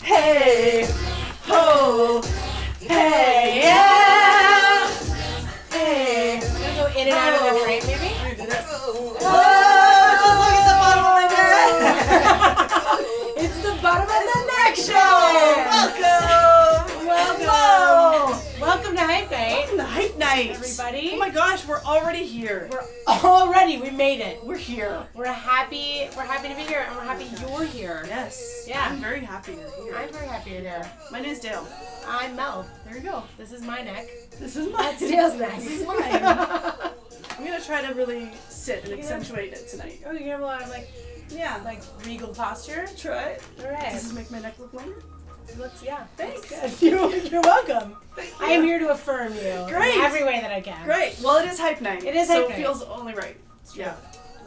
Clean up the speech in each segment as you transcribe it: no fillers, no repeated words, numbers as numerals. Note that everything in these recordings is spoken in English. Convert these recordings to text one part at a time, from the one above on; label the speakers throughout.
Speaker 1: Hey, ho, hey, yeah. Hey.
Speaker 2: I'm gonna go in and out of the frame, maybe?
Speaker 1: Whoa, just look at the bottom of my neck.
Speaker 2: It's the bottom of the neck show!
Speaker 1: Welcome.
Speaker 2: Welcome to Hype Night.
Speaker 1: Welcome to Hype Night.
Speaker 2: Everybody.
Speaker 1: Oh my gosh, we're already here.
Speaker 2: We made it.
Speaker 1: We're here.
Speaker 2: We're happy to be here, and we're happy you're here.
Speaker 1: Yes.
Speaker 2: Yeah.
Speaker 1: I'm very happy you're here.
Speaker 2: I'm very happy you're here.
Speaker 1: My name's Dale.
Speaker 2: I'm Mel.
Speaker 1: There you go.
Speaker 2: This is my neck.
Speaker 1: This is mine.
Speaker 2: That's Dale's neck.
Speaker 1: This is mine. I'm gonna try to really sit and accentuate it tonight.
Speaker 2: Oh, you have a lot of like regal posture.
Speaker 1: Try it.
Speaker 2: All right.
Speaker 1: Does this make my neck look longer?
Speaker 2: It looks, yeah.
Speaker 1: Thanks.
Speaker 2: Good. You're welcome.
Speaker 1: Thank you.
Speaker 2: I am here to affirm you.
Speaker 1: Great.
Speaker 2: In every way that I can.
Speaker 1: Great. Well, it is Hype Night.
Speaker 2: It is
Speaker 1: so
Speaker 2: Hype Night.
Speaker 1: it feels only right. Yeah.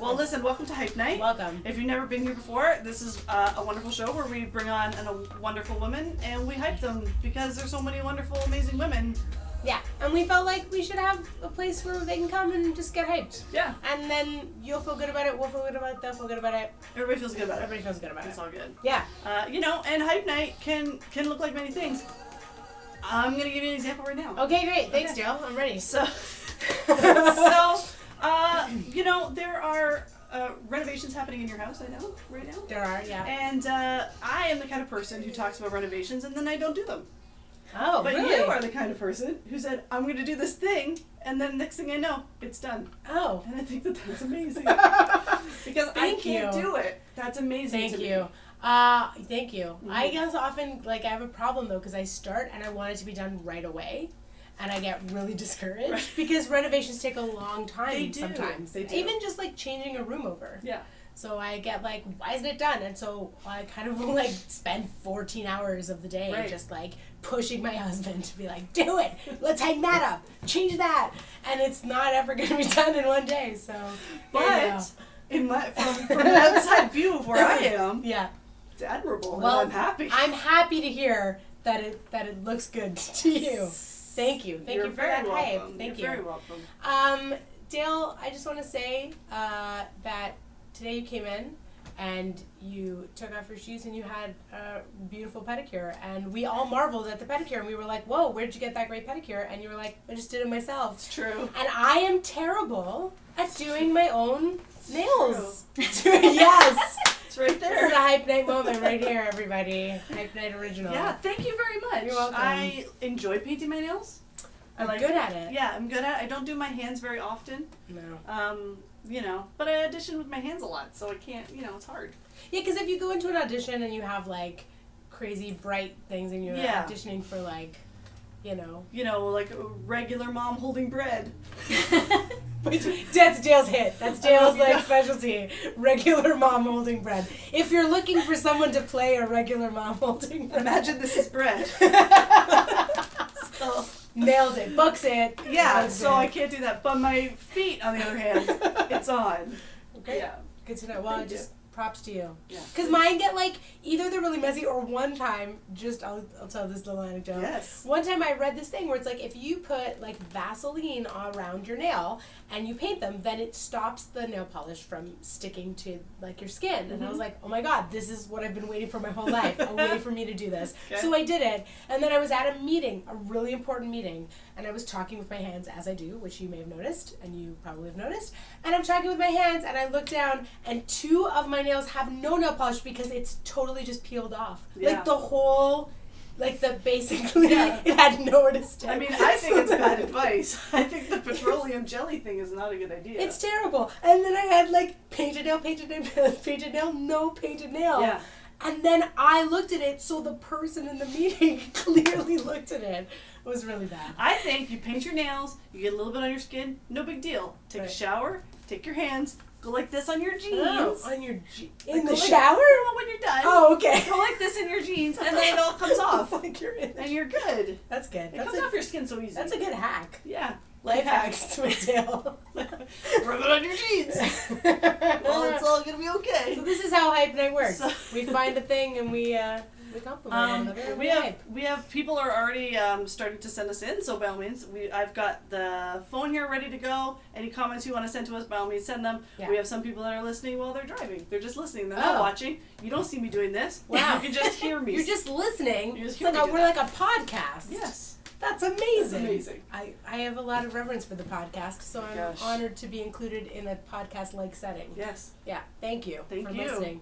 Speaker 1: Well, listen, welcome to Hype Night.
Speaker 2: Welcome.
Speaker 1: If you've never been here before, this is a wonderful show where we bring on a wonderful woman and we hype them because there's so many wonderful, amazing women.
Speaker 2: Yeah, and we felt like we should have a place where they can come and just get hyped.
Speaker 1: Yeah.
Speaker 2: And then you'll feel good about it, we'll feel good about it, they'll feel good about it.
Speaker 1: Everybody feels good about it.
Speaker 2: Everybody feels good about it.
Speaker 1: It's all good.
Speaker 2: Yeah.
Speaker 1: And Hype Night can look like many things. I'm going to give you an example right now.
Speaker 2: Okay, great. Thanks,
Speaker 1: Okay.
Speaker 2: Dale. I'm ready.
Speaker 1: So, there are renovations happening in your house, I know, right now.
Speaker 2: There are, yeah.
Speaker 1: And I am the kind of person who talks about renovations and then I don't do them.
Speaker 2: Oh,
Speaker 1: But
Speaker 2: really?
Speaker 1: you are the kind of person who said, I'm going to do this thing, and then next thing I know, it's done.
Speaker 2: Oh.
Speaker 1: And I think that that's amazing. Because
Speaker 2: Thank
Speaker 1: I can't
Speaker 2: you.
Speaker 1: do it. That's amazing
Speaker 2: Thank
Speaker 1: to
Speaker 2: you.
Speaker 1: me.
Speaker 2: Thank you.
Speaker 1: Mhm.
Speaker 2: I guess often, I have a problem, though, because I start and I want it to be done right away. And I get really discouraged
Speaker 1: Right.
Speaker 2: because renovations take a long time
Speaker 1: They do.
Speaker 2: sometimes.
Speaker 1: They do.
Speaker 2: Even just, changing a room over.
Speaker 1: Yeah.
Speaker 2: So I get why isn't it done? And so I kind of will spend 14 hours of the day
Speaker 1: Right.
Speaker 2: just pushing my husband to be do it, let's hang that up, change that, and it's not ever going to be done in one day. So,
Speaker 1: But from an outside view of where I am,
Speaker 2: yeah,
Speaker 1: it's admirable.
Speaker 2: well,
Speaker 1: and I'm happy.
Speaker 2: I'm happy to hear that it looks good to you. Thank you,
Speaker 1: You're
Speaker 2: you for
Speaker 1: very
Speaker 2: that hype.
Speaker 1: welcome.
Speaker 2: Thank
Speaker 1: You're
Speaker 2: you.
Speaker 1: very welcome.
Speaker 2: Dale, I just want to say that today you came in and you took off your shoes and you had a beautiful pedicure, and we all marveled at the pedicure and we were like, whoa, where'd you get that great pedicure? And you were like, I just did it myself.
Speaker 1: It's true.
Speaker 2: And I am terrible at doing my own nails. Yes.
Speaker 1: It's right
Speaker 2: This is
Speaker 1: there.
Speaker 2: a Hype Night moment right here, everybody. Hype Night original.
Speaker 1: Yeah, thank you very much.
Speaker 2: You're welcome.
Speaker 1: I enjoy painting my nails.
Speaker 2: I'm good at it.
Speaker 1: Yeah, I'm good at it. I don't do my hands very often.
Speaker 2: No.
Speaker 1: But I audition with my hands a lot, so I can't, it's hard.
Speaker 2: Yeah, because if you go into an audition and you have crazy bright things and you're
Speaker 1: Yeah.
Speaker 2: auditioning for like
Speaker 1: A regular mom holding bread.
Speaker 2: That's Dale's hit. That's Dale's
Speaker 1: Yeah.
Speaker 2: specialty. Regular mom holding bread. If you're looking for someone to play a regular mom holding bread,
Speaker 1: Imagine this is bread. So,
Speaker 2: nails it, books it.
Speaker 1: yeah,
Speaker 2: Books
Speaker 1: so
Speaker 2: it.
Speaker 1: I can't do that. But my feet, on the other hand, it's on.
Speaker 2: Okay.
Speaker 1: Yeah.
Speaker 2: Good to know. Well,
Speaker 1: Thank you.
Speaker 2: just props to you.
Speaker 1: Yeah.
Speaker 2: Because mine get either they're really messy or one time, I'll tell this little anecdote.
Speaker 1: Yes.
Speaker 2: One time I read this thing where it's if you put Vaseline around your nail and you paint them, then it stops the nail polish from sticking to your skin. And I was like, oh my god, this is what I've been waiting for my whole life. A way for me to do this.
Speaker 1: Okay.
Speaker 2: So I did it. And then I was at a meeting, a really important meeting, and I was talking with my hands as I do, which you may have noticed, and you probably have noticed. And I'm talking with my hands and I look down and 2 of my nails have no nail polish because it's totally just peeled off.
Speaker 1: Yeah.
Speaker 2: The whole, basically,
Speaker 1: Yeah.
Speaker 2: it had nowhere to stick.
Speaker 1: I mean, I think it's bad advice. I think the petroleum jelly thing is not a good idea.
Speaker 2: It's terrible. And then I had painted nail, painted nail, painted nail, no painted nail.
Speaker 1: Yeah.
Speaker 2: And then I looked at it, so the person in the meeting clearly looked at it. It was really bad.
Speaker 1: I think you paint your nails, you get a little bit on your skin, no big deal. Take a
Speaker 2: Right.
Speaker 1: shower, take your hands, go like this on your jeans.
Speaker 2: Oh, on your in
Speaker 1: Go
Speaker 2: the
Speaker 1: like-
Speaker 2: shower?
Speaker 1: No, when you're done.
Speaker 2: Oh, okay.
Speaker 1: Go like this in your jeans, and then it all comes off.
Speaker 2: You're in.
Speaker 1: And you're good.
Speaker 2: That's good.
Speaker 1: It comes off your skin so easy.
Speaker 2: That's a good hack.
Speaker 1: Yeah.
Speaker 2: Life
Speaker 1: hack.
Speaker 2: hacks with Dale.
Speaker 1: Rub it on your jeans. Well, it's all gonna be okay.
Speaker 2: So this is how Hype Night works.
Speaker 1: So-
Speaker 2: We find a thing and we we compliment one another. And
Speaker 1: we have people are already starting to send us in, so by all means, I've got the phone here ready to go. Any comments you want to send to us, by all means, send them.
Speaker 2: Yeah.
Speaker 1: We have some people that are listening while they're driving. They're just listening. They're not watching. You don't see me doing this.
Speaker 2: Wow.
Speaker 1: You can just hear me.
Speaker 2: You're just listening.
Speaker 1: You just
Speaker 2: It's
Speaker 1: hear
Speaker 2: like
Speaker 1: me do
Speaker 2: we're
Speaker 1: that.
Speaker 2: like a podcast.
Speaker 1: Yes.
Speaker 2: That's amazing.
Speaker 1: That's amazing.
Speaker 2: I have a lot of reverence for the podcast, so I'm
Speaker 1: Gosh.
Speaker 2: honored to be included in a podcast-like setting.
Speaker 1: Yes.
Speaker 2: Yeah, thank you for listening.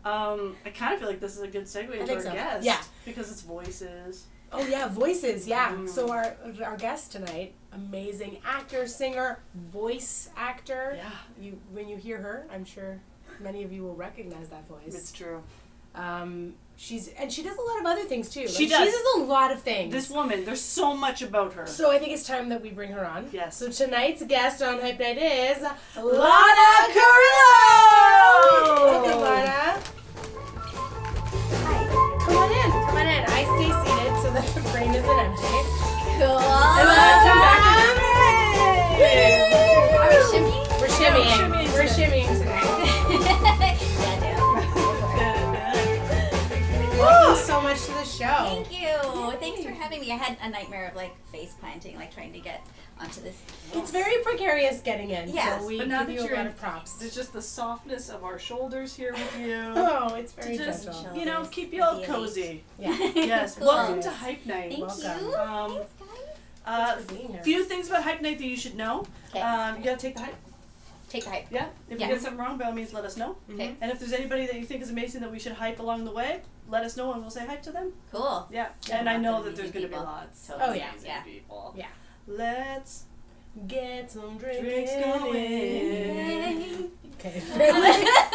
Speaker 1: I kind of feel like this is a good segue into our
Speaker 2: so.
Speaker 1: guest.
Speaker 2: Yeah.
Speaker 1: Because it's voices.
Speaker 2: Oh yeah, voices. Yeah.
Speaker 1: Mm.
Speaker 2: So our guest tonight, amazing actor, singer, voice actor.
Speaker 1: Yeah.
Speaker 2: When you hear her, I'm sure many of you will recognize that voice.
Speaker 1: It's true.
Speaker 2: She does a lot of other things too.
Speaker 1: She
Speaker 2: She
Speaker 1: does.
Speaker 2: does a lot of things.
Speaker 1: This woman, there's so much about her.
Speaker 2: So I think it's time that we bring her on.
Speaker 1: Yes.
Speaker 2: So tonight's guest on Hype Night is
Speaker 1: Lana
Speaker 2: Lana
Speaker 1: Carillo!
Speaker 2: Welcome, Lana.
Speaker 3: Hi.
Speaker 2: Come on in. Come on in. I stay seated so that the frame isn't empty.
Speaker 3: Cool.
Speaker 2: Welcome back.
Speaker 3: Are we shimmying?
Speaker 2: We're shimmying.
Speaker 1: Yeah,
Speaker 2: We're shimmying tonight. Thank you so much to the show.
Speaker 3: Thank you. Thanks for having me. I had a nightmare of like face planting, like trying to get onto this.
Speaker 2: It's very precarious getting in,
Speaker 3: Yes,
Speaker 2: so we
Speaker 1: but now
Speaker 2: give
Speaker 1: that
Speaker 2: you a
Speaker 1: you're
Speaker 2: lot
Speaker 1: in,
Speaker 2: of props.
Speaker 1: there's just the softness of our shoulders here with you.
Speaker 2: Oh, it's very
Speaker 1: to just,
Speaker 2: gentle.
Speaker 1: you know,
Speaker 3: Shoulders
Speaker 1: keep you all
Speaker 3: with the
Speaker 1: cozy.
Speaker 2: Yeah.
Speaker 1: Yes.
Speaker 3: Cool.
Speaker 1: Welcome to Hype Night.
Speaker 3: Thank
Speaker 2: Welcome.
Speaker 3: you.
Speaker 1: Um,
Speaker 3: Thanks, guys.
Speaker 2: Thanks for being here.
Speaker 1: Few things about Hype Night that you should know.
Speaker 3: Okay.
Speaker 1: You gotta take the hype.
Speaker 3: Take the hype.
Speaker 1: Yeah. If
Speaker 3: Yeah.
Speaker 1: you get something wrong, by all means, let us know.
Speaker 3: Okay.
Speaker 1: And if there's anybody that you think is amazing that we should hype along the way, let us know and we'll say hype to them.
Speaker 3: Cool.
Speaker 1: Yeah.
Speaker 3: Yeah,
Speaker 1: and I
Speaker 3: lots
Speaker 1: know
Speaker 3: of
Speaker 1: that there's
Speaker 3: amazing
Speaker 1: gonna be
Speaker 3: people.
Speaker 1: lots.
Speaker 3: Totally.
Speaker 2: Oh, yeah.
Speaker 1: Amazing
Speaker 3: Yeah.
Speaker 1: people.
Speaker 2: Yeah.
Speaker 1: Let's
Speaker 2: Get some
Speaker 1: drinks
Speaker 2: drinks
Speaker 1: going.
Speaker 2: Okay.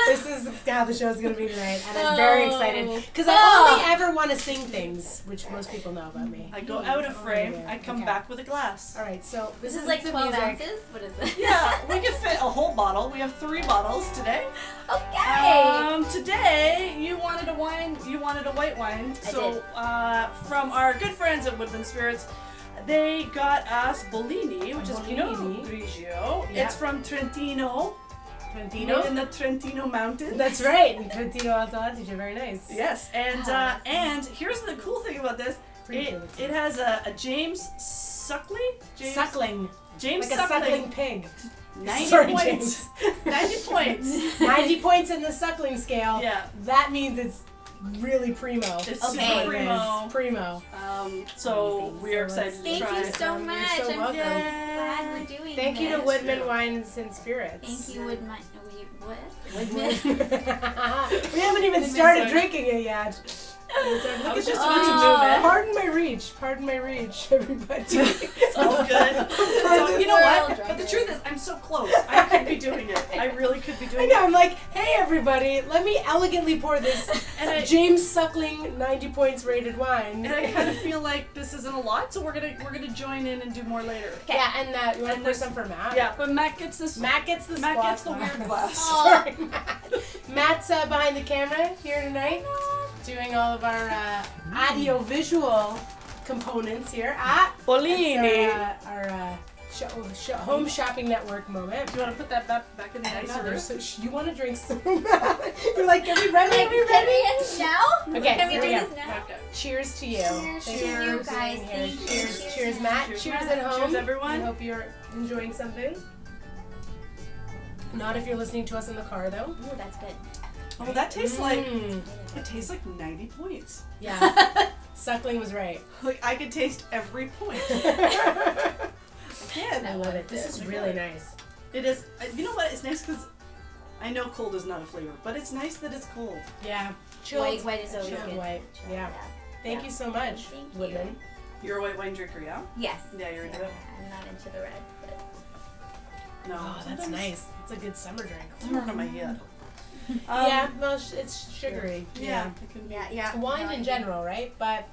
Speaker 2: This is how the show's going to be tonight, and I'm very excited because I
Speaker 3: Oh.
Speaker 2: only ever want to sing things, which most people know about me.
Speaker 1: I go out of frame.
Speaker 2: yeah.
Speaker 1: I come
Speaker 2: Okay.
Speaker 1: back with a glass.
Speaker 2: All right, so
Speaker 3: This is like
Speaker 2: the
Speaker 3: 12
Speaker 2: music.
Speaker 3: ounces. What is this?
Speaker 1: Yeah, we can fit a whole bottle. We have 3 bottles today.
Speaker 3: Okay.
Speaker 1: Today you wanted a wine. You wanted a white wine.
Speaker 3: I
Speaker 1: So
Speaker 3: did.
Speaker 1: from our good friends at Woodland Spirits, they got us Bellini, which is Pinot
Speaker 2: Bellini.
Speaker 1: Grigio.
Speaker 2: Yeah.
Speaker 1: It's from Trentino,
Speaker 2: Trentino.
Speaker 1: made in the Trentino mountains.
Speaker 2: That's right, in Trentino Alto Adige, very nice.
Speaker 1: Yes, and
Speaker 3: Ah,
Speaker 1: and here's the cool thing about this. It has a James Suckley. James,
Speaker 2: Suckling,
Speaker 1: James
Speaker 2: like a
Speaker 1: Suckling.
Speaker 2: suckling pig.
Speaker 1: 90
Speaker 2: Sorry,
Speaker 1: points. 90 points.
Speaker 2: 90 points in the suckling scale.
Speaker 1: Yeah.
Speaker 2: That means it's really primo.
Speaker 1: It's
Speaker 3: Okay.
Speaker 1: super primo.
Speaker 2: Primo.
Speaker 1: So
Speaker 2: Amazing.
Speaker 1: we are
Speaker 2: So
Speaker 1: excited to
Speaker 3: Thank
Speaker 1: try
Speaker 3: you
Speaker 1: it.
Speaker 3: so
Speaker 2: You're
Speaker 3: much.
Speaker 2: so
Speaker 3: I'm
Speaker 2: welcome.
Speaker 3: glad we're doing
Speaker 2: Thank you to
Speaker 3: this.
Speaker 2: Woodman Wines and Spirits.
Speaker 3: Thank you, Woodman. What?
Speaker 2: We haven't even started drinking it yet.
Speaker 1: I was just
Speaker 3: Oh.
Speaker 1: about to move it.
Speaker 2: Pardon my reach, everybody.
Speaker 1: It's all good. So, you know what? But the truth is, I'm so close. I could be doing it. I really could be
Speaker 2: I
Speaker 1: doing
Speaker 2: know,
Speaker 1: it.
Speaker 2: I'm like, hey everybody, let me elegantly pour this
Speaker 1: And I,
Speaker 2: James Suckling 90 points rated wine.
Speaker 1: and I kind of feel like this isn't a lot, so we're gonna join in and do more later.
Speaker 2: Yeah, and you want to
Speaker 1: And
Speaker 2: pour
Speaker 1: this-
Speaker 2: some for Matt?
Speaker 1: Yeah, but Matt gets this.
Speaker 2: Matt gets the
Speaker 1: Matt
Speaker 2: squat
Speaker 1: gets the weird glass.
Speaker 2: Sorry, Matt. Matt's behind the camera here tonight, doing all of our audio-visual components here at
Speaker 1: Bellini.
Speaker 2: our home shopping network moment.
Speaker 1: Do you want to put that back in the nicer room?
Speaker 2: So you want to drink some? You're like, are we ready? Are we
Speaker 3: Can
Speaker 2: ready?
Speaker 3: we end now?
Speaker 2: Okay,
Speaker 3: Can we
Speaker 2: here
Speaker 3: do
Speaker 2: we go.
Speaker 3: this now?
Speaker 1: Okay.
Speaker 2: Cheers to you.
Speaker 3: Cheers to
Speaker 2: Thank
Speaker 3: you
Speaker 2: for
Speaker 3: guys.
Speaker 2: being here.
Speaker 3: Thank you.
Speaker 2: Cheers,
Speaker 3: Cheers.
Speaker 2: cheers, Matt.
Speaker 1: Cheers,
Speaker 2: Cheers
Speaker 1: Matt.
Speaker 2: at home.
Speaker 1: Cheers, everyone.
Speaker 2: I hope you're enjoying something. Not if you're listening to us in the car, though.
Speaker 3: Ooh, that's good.
Speaker 1: Oh, that tastes like
Speaker 2: Mm.
Speaker 1: it tastes like 90 points.
Speaker 2: Yeah, Suckling was right.
Speaker 1: Like I could taste every point.
Speaker 2: I
Speaker 1: Again,
Speaker 2: love it. This is really nice.
Speaker 1: it is. You know what? It's nice because I know cold is not a flavor, but it's nice that it's cold.
Speaker 2: Yeah, chilled.
Speaker 3: White is always
Speaker 2: chilled
Speaker 3: good.
Speaker 2: white. Yeah. Thank you so much,
Speaker 3: Thank you.
Speaker 2: Woodman.
Speaker 1: You're a white wine drinker, yeah?
Speaker 3: Yes.
Speaker 1: Yeah, you're into it.
Speaker 3: I'm not into the red, but
Speaker 1: No.
Speaker 2: Oh, that's
Speaker 1: sometimes
Speaker 2: nice. It's a good summer drink.
Speaker 1: It's hard on my head.
Speaker 2: Yeah, well, it's sugary.
Speaker 1: Yeah. It can be.
Speaker 3: yeah.
Speaker 2: Wine
Speaker 3: No, I
Speaker 2: in
Speaker 3: think-
Speaker 2: general, right? But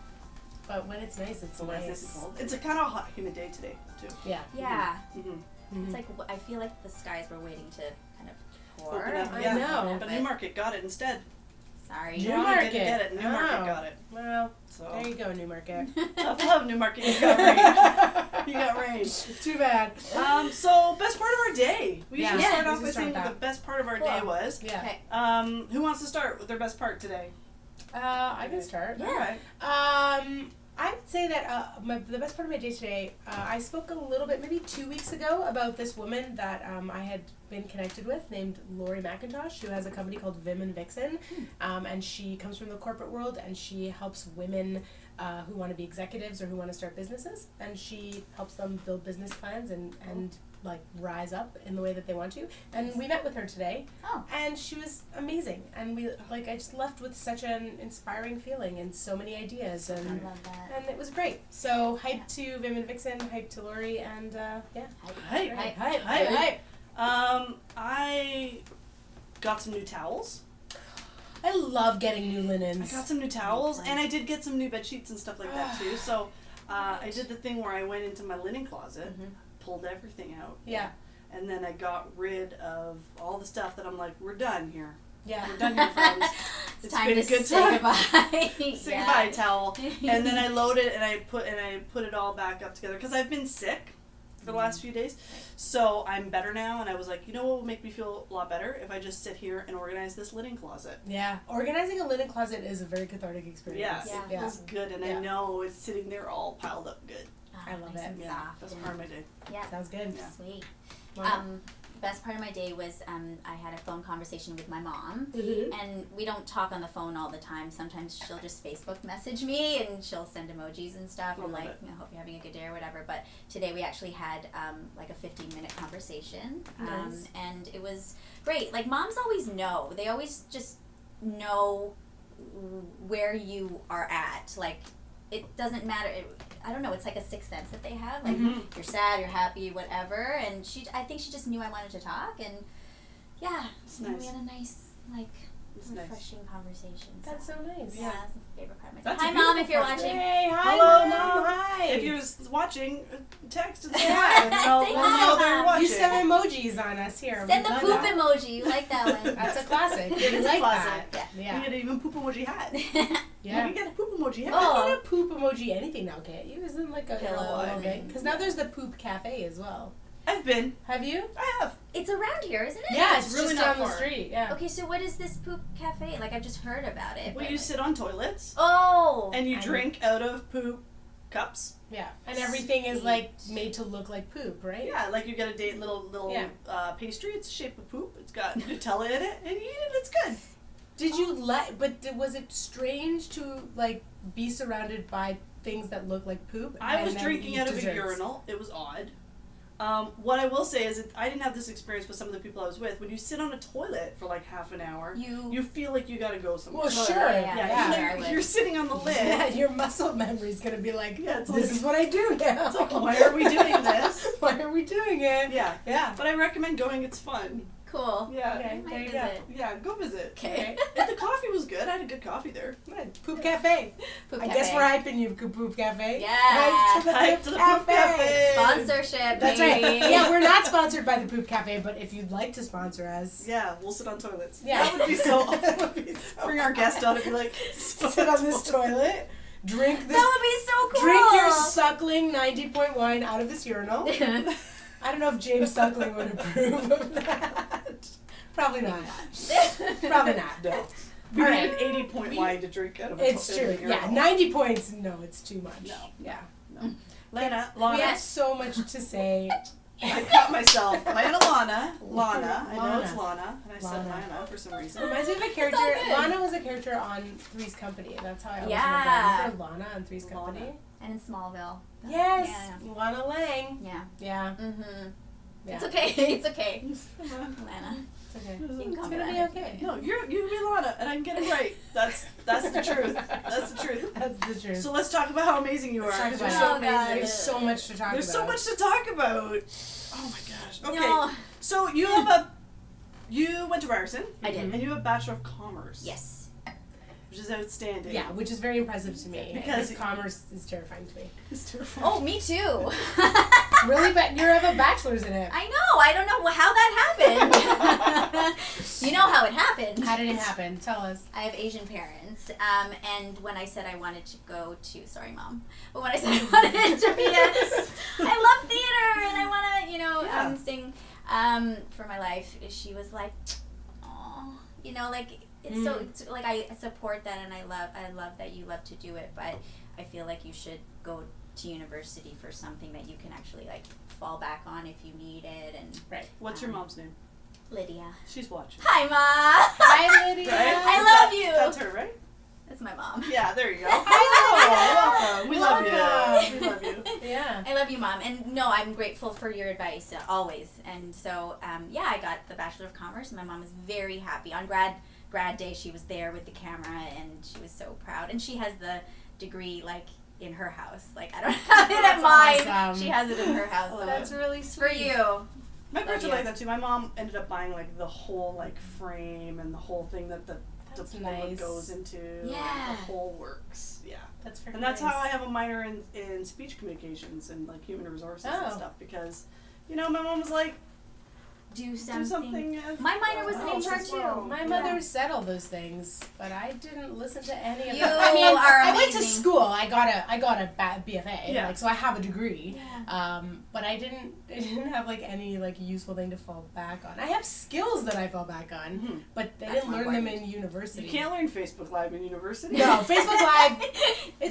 Speaker 2: when it's nice, it's
Speaker 1: So nice.
Speaker 2: nice.
Speaker 1: Cold. It's a kind of hot, humid day today too.
Speaker 2: Yeah.
Speaker 3: Yeah.
Speaker 1: Mm-hmm.
Speaker 2: Mhm.
Speaker 3: It's like I feel like the skies were waiting to kind of pour.
Speaker 1: Open up.
Speaker 2: I
Speaker 1: Yeah.
Speaker 2: know.
Speaker 1: But Newmarket got it instead.
Speaker 3: Sorry.
Speaker 2: Newmarket.
Speaker 1: Didn't get it. Newmarket
Speaker 2: Oh.
Speaker 1: got it.
Speaker 2: Well,
Speaker 1: So
Speaker 2: there you go, Newmarket.
Speaker 1: tough love, Newmarket. You got rain. You got rain.
Speaker 2: Too bad.
Speaker 1: So best part of our day. We
Speaker 2: Yeah.
Speaker 1: usually start
Speaker 2: Yeah,
Speaker 1: off
Speaker 2: we
Speaker 1: by
Speaker 2: start
Speaker 1: saying what
Speaker 2: that.
Speaker 1: the best part of our
Speaker 3: Cool.
Speaker 1: day was.
Speaker 2: Yeah.
Speaker 3: Okay.
Speaker 1: Who wants to start with their best part today?
Speaker 2: I can start.
Speaker 1: All right.
Speaker 2: I would say that the best part of my day today, I spoke a little bit, maybe 2 weeks ago, about this woman that I had been connected with named Lori McIntosh, who has a company called Vim and Vixen. And she comes from the corporate world, and she helps women who want to be executives or who want to start businesses. And she helps them build business plans and like rise up in the way that they want to. And we met with her today.
Speaker 3: Oh.
Speaker 2: And she was amazing. And I just left with such an inspiring feeling and so many ideas.
Speaker 3: I
Speaker 2: And
Speaker 3: love that.
Speaker 2: and it was great. So hype to Vim and Vixen, hype to Lori, and yeah.
Speaker 1: Hype. I got some new towels.
Speaker 2: I love getting new linens.
Speaker 1: I got some new towels, and I did get some new bed sheets and stuff like that too. So I did the thing where I went into my linen closet, pulled everything out.
Speaker 2: Yeah.
Speaker 1: And then I got rid of all the stuff that I'm like, we're done here.
Speaker 2: Yeah.
Speaker 1: We're done here, friends.
Speaker 3: It's time
Speaker 1: been
Speaker 3: to
Speaker 1: a good
Speaker 3: say
Speaker 1: time.
Speaker 3: goodbye.
Speaker 1: Say goodbye, towel. And then I loaded and I put it all back up together because I've been sick for the last few days. So I'm better now, and I was like, you know what will make me feel a lot better if I just sit here and organize this linen closet.
Speaker 2: Yeah. Organizing a linen closet is a very cathartic experience.
Speaker 1: Yeah, it feels good, and I know it's sitting there all piled up good.
Speaker 3: Oh,
Speaker 2: I love
Speaker 3: nice
Speaker 2: it.
Speaker 3: and
Speaker 1: Yeah,
Speaker 3: soft
Speaker 1: that's
Speaker 3: and-
Speaker 1: part of my day.
Speaker 3: Yeah.
Speaker 2: Sounds good.
Speaker 1: Yeah.
Speaker 3: Sweet.
Speaker 2: Wow.
Speaker 3: Best part of my day was I had a phone conversation with my mom,
Speaker 2: Mm-hmm.
Speaker 3: and we don't talk on the phone all the time. Sometimes she'll just Facebook message me, and she'll send emojis and stuff, and
Speaker 1: Love
Speaker 3: like,
Speaker 1: it.
Speaker 3: you know, hope you're having a good day or whatever. But today we actually had like a 15-minute conversation,
Speaker 2: Nice.
Speaker 3: and it was great. Like moms always know; they always just know where you are at. Like it doesn't matter. I don't know. It's like a sixth sense that they have. Like you're sad, you're happy, whatever. And I think she just knew I wanted to talk, and yeah,
Speaker 1: It's
Speaker 3: we
Speaker 1: nice.
Speaker 3: had a nice, like,
Speaker 1: It's nice.
Speaker 3: refreshing conversation.
Speaker 2: That's so nice.
Speaker 3: Yeah, that's my favorite part of my day.
Speaker 1: That's a
Speaker 3: Hi, Mom,
Speaker 1: beautiful
Speaker 3: if you're
Speaker 1: part.
Speaker 3: watching.
Speaker 2: Hey, hi,
Speaker 1: Hello,
Speaker 2: Mom. Hi.
Speaker 1: If you're watching, text and say hi, and we'll
Speaker 3: Say
Speaker 1: know
Speaker 3: hi,
Speaker 1: they're
Speaker 3: Mom.
Speaker 1: watching.
Speaker 2: You sent emojis on us here.
Speaker 3: Send
Speaker 2: We
Speaker 3: the
Speaker 2: love
Speaker 3: poop
Speaker 2: that.
Speaker 3: emoji. You like that one.
Speaker 2: That's a classic. We
Speaker 1: It's a
Speaker 2: like
Speaker 1: classic.
Speaker 2: that.
Speaker 1: You
Speaker 2: Yeah.
Speaker 1: get even poop emoji hat.
Speaker 2: Yeah.
Speaker 1: You get a poop emoji hat.
Speaker 2: I get a poop emoji anything now, can't you? Isn't like a
Speaker 3: Pillow,
Speaker 2: little
Speaker 3: I
Speaker 2: bit?
Speaker 3: mean.
Speaker 2: Because now there's the poop cafe as well.
Speaker 1: I've been.
Speaker 2: Have you?
Speaker 1: I have.
Speaker 3: It's around here, isn't it?
Speaker 2: Yeah,
Speaker 1: It's
Speaker 2: it's
Speaker 1: really
Speaker 2: just
Speaker 1: not
Speaker 2: down the
Speaker 1: far.
Speaker 2: street. Yeah.
Speaker 3: Okay, so what is this poop cafe? Like, I've just heard about it.
Speaker 1: Well,
Speaker 3: but
Speaker 1: you
Speaker 3: like-
Speaker 1: sit on toilets
Speaker 3: Oh!
Speaker 1: and you
Speaker 2: I know.
Speaker 1: drink out of poop cups.
Speaker 2: Yeah. And everything is like made to look like poop, right?
Speaker 1: Yeah, like you get a little
Speaker 2: Yeah.
Speaker 1: pastry. It's shaped of poop. It's got Nutella in it, and you eat it. It's good.
Speaker 2: Did you was it strange to like be surrounded by things that look like poop?
Speaker 1: I
Speaker 2: and
Speaker 1: was
Speaker 2: then
Speaker 1: drinking
Speaker 2: eat
Speaker 1: out of a
Speaker 2: desserts?
Speaker 1: urinal. It was odd. What I will say is I didn't have this experience with some of the people I was with. When you sit on a toilet for like half an hour, you feel like you gotta go somewhere.
Speaker 2: Well, sure.
Speaker 3: yeah,
Speaker 1: Yeah,
Speaker 3: yeah.
Speaker 1: you're sitting on the lid.
Speaker 2: Yeah, your muscle memory's gonna be like,
Speaker 1: Yeah, it's
Speaker 2: this
Speaker 1: like-
Speaker 2: is what I do now.
Speaker 1: It's like, why are we doing this?
Speaker 2: Why are we doing it?
Speaker 1: Yeah.
Speaker 2: Yeah.
Speaker 1: But I recommend going. It's fun.
Speaker 3: Cool.
Speaker 1: Yeah.
Speaker 2: Okay,
Speaker 3: I might
Speaker 2: there you
Speaker 3: visit.
Speaker 1: Yeah, go visit.
Speaker 3: Okay.
Speaker 1: And the coffee was good. I had a good coffee there.
Speaker 2: Good. Poop cafe.
Speaker 3: Poop
Speaker 2: I
Speaker 3: cafe.
Speaker 2: guess we're hyping you, Poop Cafe.
Speaker 3: Yeah.
Speaker 2: Hype to the
Speaker 1: Hype
Speaker 2: Poop
Speaker 1: to the Poop Cafe.
Speaker 3: Sponsorship,
Speaker 2: That's
Speaker 3: baby.
Speaker 2: right. Yeah, we're not sponsored by the Poop Cafe, but if you'd like to sponsor us,
Speaker 1: Yeah, we'll sit on toilets.
Speaker 2: Yeah.
Speaker 1: That would be so
Speaker 2: That would be so
Speaker 1: Bring our guest on and be like,
Speaker 2: sit on this toilet, drink this,
Speaker 3: That would be so cool.
Speaker 2: drink your suckling 90-point wine out of this urinal. I don't know if James Suckling would approve of that. Probably not. Probably not. No.
Speaker 1: We
Speaker 2: All
Speaker 1: need
Speaker 2: right.
Speaker 1: an 80-point wine to drink out of a
Speaker 2: It's
Speaker 1: toilet.
Speaker 2: true. Yeah, 90 points. No, it's too much.
Speaker 1: No.
Speaker 2: Yeah.
Speaker 1: Lana,
Speaker 2: We
Speaker 1: Lana.
Speaker 2: have so much to say.
Speaker 1: I caught myself. Lana, Lana. I know it's
Speaker 2: Lana.
Speaker 1: Lana, and I said
Speaker 2: Lana.
Speaker 1: Lana for some reason.
Speaker 2: Reminds me of a character.
Speaker 3: all good.
Speaker 2: Lana was a character on Three's Company, and that's how I always
Speaker 3: Yeah.
Speaker 2: remember Lana on Three's Company.
Speaker 1: Lana.
Speaker 3: And in Smallville.
Speaker 2: Yes,
Speaker 3: Yeah.
Speaker 2: Lana Lang.
Speaker 3: Yeah.
Speaker 2: Yeah.
Speaker 3: Mm-hmm.
Speaker 2: Yeah.
Speaker 3: It's okay. It's okay. Lana.
Speaker 2: It's okay.
Speaker 3: You can
Speaker 2: It's
Speaker 3: call me
Speaker 2: gonna be
Speaker 3: Lana.
Speaker 2: okay.
Speaker 1: No, you be Lana, and I can get it right. That's the truth. That's the truth.
Speaker 2: That's the truth.
Speaker 1: So let's talk about how amazing you are.
Speaker 2: Let's talk
Speaker 1: 'cause
Speaker 2: about
Speaker 1: you're
Speaker 2: it.
Speaker 1: so
Speaker 3: Oh, God.
Speaker 1: amazing.
Speaker 2: There's so much to talk
Speaker 1: There's so
Speaker 2: about.
Speaker 1: much to talk about. Oh my gosh. Okay.
Speaker 3: No.
Speaker 1: So you went to Ryerson.
Speaker 3: I did.
Speaker 1: And you have a Bachelor of Commerce.
Speaker 3: Yes.
Speaker 1: Which is outstanding.
Speaker 2: Yeah, which is very impressive to me.
Speaker 1: Because-
Speaker 2: Because commerce is terrifying to me.
Speaker 1: It's terrifying.
Speaker 3: Oh, me too.
Speaker 2: Really? But you have a bachelor's in it.
Speaker 3: I know. I don't know how that happened. You know how it happened.
Speaker 2: How did it happen? Tell us.
Speaker 3: I have Asian parents, and when I said I wanted to go to, sorry mom, but when I said I wanted to be I love theater and I want to,
Speaker 1: Yeah.
Speaker 3: sing for my life, she was like, oh, like it's so it's like I support that, and I love that you love to do it, but I feel like you should go to university for something that you can actually like fall back on if you need it. And
Speaker 2: Right.
Speaker 1: What's your mom's name?
Speaker 3: Lydia.
Speaker 1: She's watching.
Speaker 3: Hi, Ma.
Speaker 2: Hi, Lydia.
Speaker 1: Right?
Speaker 3: I love you.
Speaker 1: That's her, right?
Speaker 3: That's my mom.
Speaker 1: Yeah, there you go.
Speaker 2: Hi,
Speaker 1: Welcome. We love you. We love you.
Speaker 2: Yeah.
Speaker 3: I love you, Mom. And no, I'm grateful for your advice, always. And so, yeah, I got the Bachelor of Commerce, and my mom was very happy. On grad day, she was there with the camera, and she was so proud. And she has the degree, like, in her house. Like, I don't have it at mine.
Speaker 2: Awesome.
Speaker 3: She has it in her house. So
Speaker 2: That's really
Speaker 3: it's
Speaker 2: sweet.
Speaker 3: for you.
Speaker 1: My parents are
Speaker 3: you.
Speaker 1: like that too. My mom ended up buying like the whole like frame and the whole thing that the
Speaker 2: That's
Speaker 1: diploma
Speaker 2: nice.
Speaker 1: goes into.
Speaker 3: Yeah.
Speaker 1: And the whole works. Yeah.
Speaker 2: That's very
Speaker 1: And that's
Speaker 2: nice.
Speaker 1: how I have a minor in speech communications and like human resources and
Speaker 2: Oh.
Speaker 1: stuff, because, you know, my mom was like,
Speaker 3: Do
Speaker 1: do something.
Speaker 3: My minor was in
Speaker 1: else
Speaker 3: HR
Speaker 1: as well.
Speaker 3: too.
Speaker 2: My mother said all those things, but I didn't listen to any of
Speaker 3: You
Speaker 2: them. I mean,
Speaker 3: are
Speaker 2: I went to
Speaker 3: amazing.
Speaker 2: school. I got a BFA,
Speaker 1: Yeah.
Speaker 2: like, so I have a degree.
Speaker 3: Yeah.
Speaker 2: But I didn't have like any like useful thing to fall back on. I have skills that I fall back on,
Speaker 1: Mhm.
Speaker 2: but they
Speaker 3: That's
Speaker 2: didn't
Speaker 3: more
Speaker 2: learn them
Speaker 3: important.
Speaker 2: in university.
Speaker 1: You can't learn Facebook Live in university.
Speaker 2: No, Facebook Live.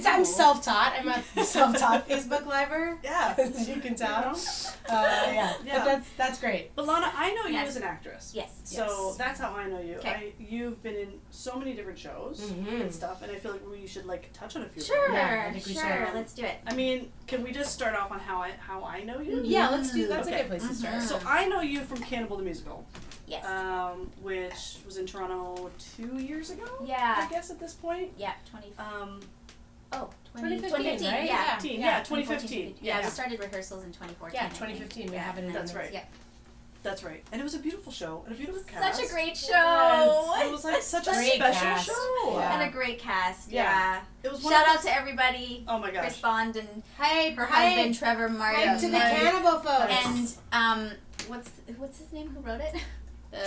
Speaker 2: I'm
Speaker 1: Cool.
Speaker 2: self-taught. I'm a self-taught Facebook Liver.
Speaker 1: Yeah.
Speaker 2: As you can tell.
Speaker 1: You know?
Speaker 2: Yeah.
Speaker 1: Yeah.
Speaker 2: But that's great.
Speaker 1: But Lana, I know you
Speaker 3: Yes.
Speaker 1: as an actress.
Speaker 3: Yes.
Speaker 1: So
Speaker 2: Yes.
Speaker 1: that's how I know you.
Speaker 3: Okay.
Speaker 1: You've been in so many different shows
Speaker 2: Mhm.
Speaker 1: and stuff, and I feel like we should like touch on a few. of
Speaker 3: Sure.
Speaker 1: them.
Speaker 2: Yeah, I think we
Speaker 3: sure.
Speaker 2: should.
Speaker 3: Let's do it.
Speaker 1: I mean, can we just start off on how I know you?
Speaker 2: Yeah, let's do. That's
Speaker 1: Okay.
Speaker 2: a good place to start.
Speaker 3: Mhm.
Speaker 1: So I know you from Cannibal the Musical,
Speaker 3: Yes.
Speaker 1: which was in Toronto 2 years ago.
Speaker 3: Yeah.
Speaker 1: I guess at this point.
Speaker 3: Yeah. 20.
Speaker 1: Um,
Speaker 3: Oh,
Speaker 2: 2015, right?
Speaker 3: Yeah.
Speaker 1: 2015. Yeah, 2015.
Speaker 3: Yeah,
Speaker 1: Yeah.
Speaker 3: we started rehearsals in 2014.
Speaker 2: Yeah,
Speaker 3: I think.
Speaker 2: 2015. We
Speaker 3: Yeah.
Speaker 2: have it in
Speaker 1: That's
Speaker 2: the
Speaker 1: right.
Speaker 3: Yeah.
Speaker 1: That's right. And it was a beautiful show and a beautiful cast.
Speaker 3: Such a great show.
Speaker 2: Yes.
Speaker 1: It was like such a
Speaker 2: Great
Speaker 1: special
Speaker 2: cast.
Speaker 1: show.
Speaker 2: Yeah.
Speaker 3: And a great cast.
Speaker 1: Yeah.
Speaker 3: Yeah.
Speaker 1: It was one
Speaker 3: Shout
Speaker 1: of
Speaker 3: out to everybody.
Speaker 1: Oh my gosh.
Speaker 3: Chris Bond and
Speaker 2: Hey,
Speaker 3: her
Speaker 2: hi,
Speaker 3: husband Trevor Martin.
Speaker 2: hi to the
Speaker 1: Yes.
Speaker 2: Cannibal folks.
Speaker 3: And what's his name? Who wrote it?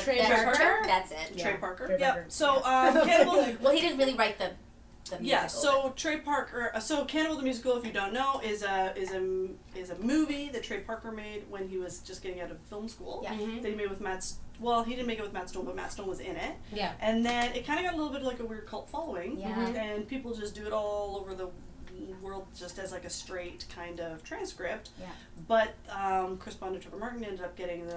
Speaker 2: Trey
Speaker 3: the
Speaker 2: Parker?
Speaker 3: director? That's it.
Speaker 2: Yeah.
Speaker 1: Trey Parker.
Speaker 2: Trey
Speaker 1: Yep.
Speaker 2: Parker.
Speaker 1: So Cannibal.
Speaker 3: Well, he didn't really write the musical.
Speaker 1: Yeah. So Trey Parker. So Cannibal the Musical, if you don't know, is a movie that Trey Parker made when he was just getting out of film school.
Speaker 3: Yeah.
Speaker 2: Mhm.
Speaker 1: That he made with Well, he didn't make it with Matt Stone, but Matt Stone was in it.
Speaker 2: Yeah.
Speaker 1: And then it kind of got a little bit like a weird cult following.
Speaker 3: Yeah.
Speaker 2: Mhm.
Speaker 1: And people just do it all over the world just as like a straight kind of transcript.
Speaker 3: Yeah.
Speaker 1: But Chris Bond and Trevor Martin ended up getting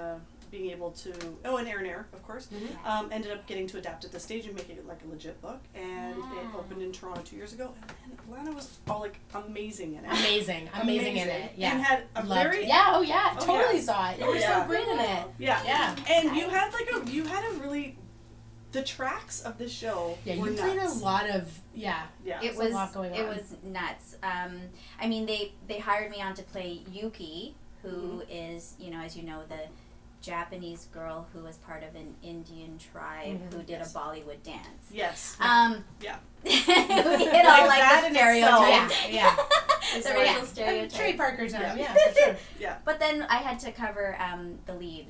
Speaker 1: being able to, and Aaron Air, of course,
Speaker 2: Mhm.
Speaker 1: ended up getting to adapt it to stage and make it like a legit book. And it
Speaker 3: Wow.
Speaker 1: opened in Toronto 2 years ago. And Lana was all like amazing in it.
Speaker 2: Amazing in it. Yeah.
Speaker 1: And had a
Speaker 2: Loved
Speaker 1: very
Speaker 2: it. Yeah. Oh yeah.
Speaker 1: Oh,
Speaker 2: Totally
Speaker 1: yeah.
Speaker 2: saw it. You
Speaker 1: Oh,
Speaker 2: were
Speaker 1: yeah.
Speaker 2: so great in it.
Speaker 1: yeah.
Speaker 2: Yeah.
Speaker 1: And you had a really, the tracks of this show
Speaker 2: Yeah.
Speaker 1: were
Speaker 2: You played a
Speaker 1: nuts.
Speaker 2: lot of yeah.
Speaker 1: Yeah.
Speaker 3: It
Speaker 2: There's
Speaker 3: was
Speaker 2: a lot going
Speaker 3: it
Speaker 2: on.
Speaker 3: was nuts. I mean, they hired me on to play Yuki, who is, as you know, the Japanese girl who was part of an Indian tribe
Speaker 2: Mhm.
Speaker 3: who did
Speaker 1: Yes.
Speaker 3: a Bollywood dance.
Speaker 1: Yes.
Speaker 3: Yeah.
Speaker 1: Yeah.
Speaker 3: we hit all
Speaker 1: Like
Speaker 3: like
Speaker 1: that
Speaker 3: the
Speaker 1: in
Speaker 3: stereotypes.
Speaker 1: itself.
Speaker 2: Yeah.
Speaker 1: It's
Speaker 3: the
Speaker 1: like-
Speaker 3: racial
Speaker 2: And
Speaker 3: stereotypes.
Speaker 2: Trey Parker time.
Speaker 1: Yeah.
Speaker 2: Yeah. For sure.
Speaker 1: Yeah.
Speaker 3: But then I had to cover the lead,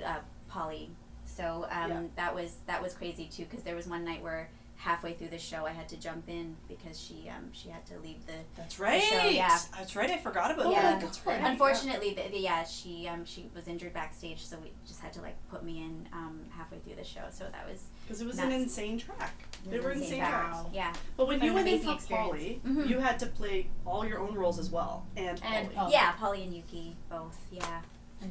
Speaker 3: Polly. So
Speaker 1: Yeah.
Speaker 3: that was crazy too, because there was one night where halfway through the show I had to jump in because she had to leave the.
Speaker 1: That's right.
Speaker 3: show, yeah.
Speaker 1: That's right. I forgot about
Speaker 3: Yeah.
Speaker 1: that. That's right.
Speaker 3: Unfortunately, she was injured backstage, so we just had to like put me in halfway through the show. So that was
Speaker 1: Because it was an
Speaker 3: nuts.
Speaker 1: insane track.
Speaker 3: it
Speaker 1: They
Speaker 3: was
Speaker 1: were
Speaker 3: insane.
Speaker 1: insane
Speaker 2: Wow.
Speaker 1: tracks.
Speaker 3: Yeah.
Speaker 1: But when
Speaker 3: But
Speaker 1: you
Speaker 3: an
Speaker 1: went in
Speaker 3: amazing
Speaker 1: for Polly,
Speaker 3: experience. Mhm.
Speaker 1: you had to play all your own roles as well. And
Speaker 2: And
Speaker 1: Polly.
Speaker 3: Yeah, Polly and Yuki both. Yeah.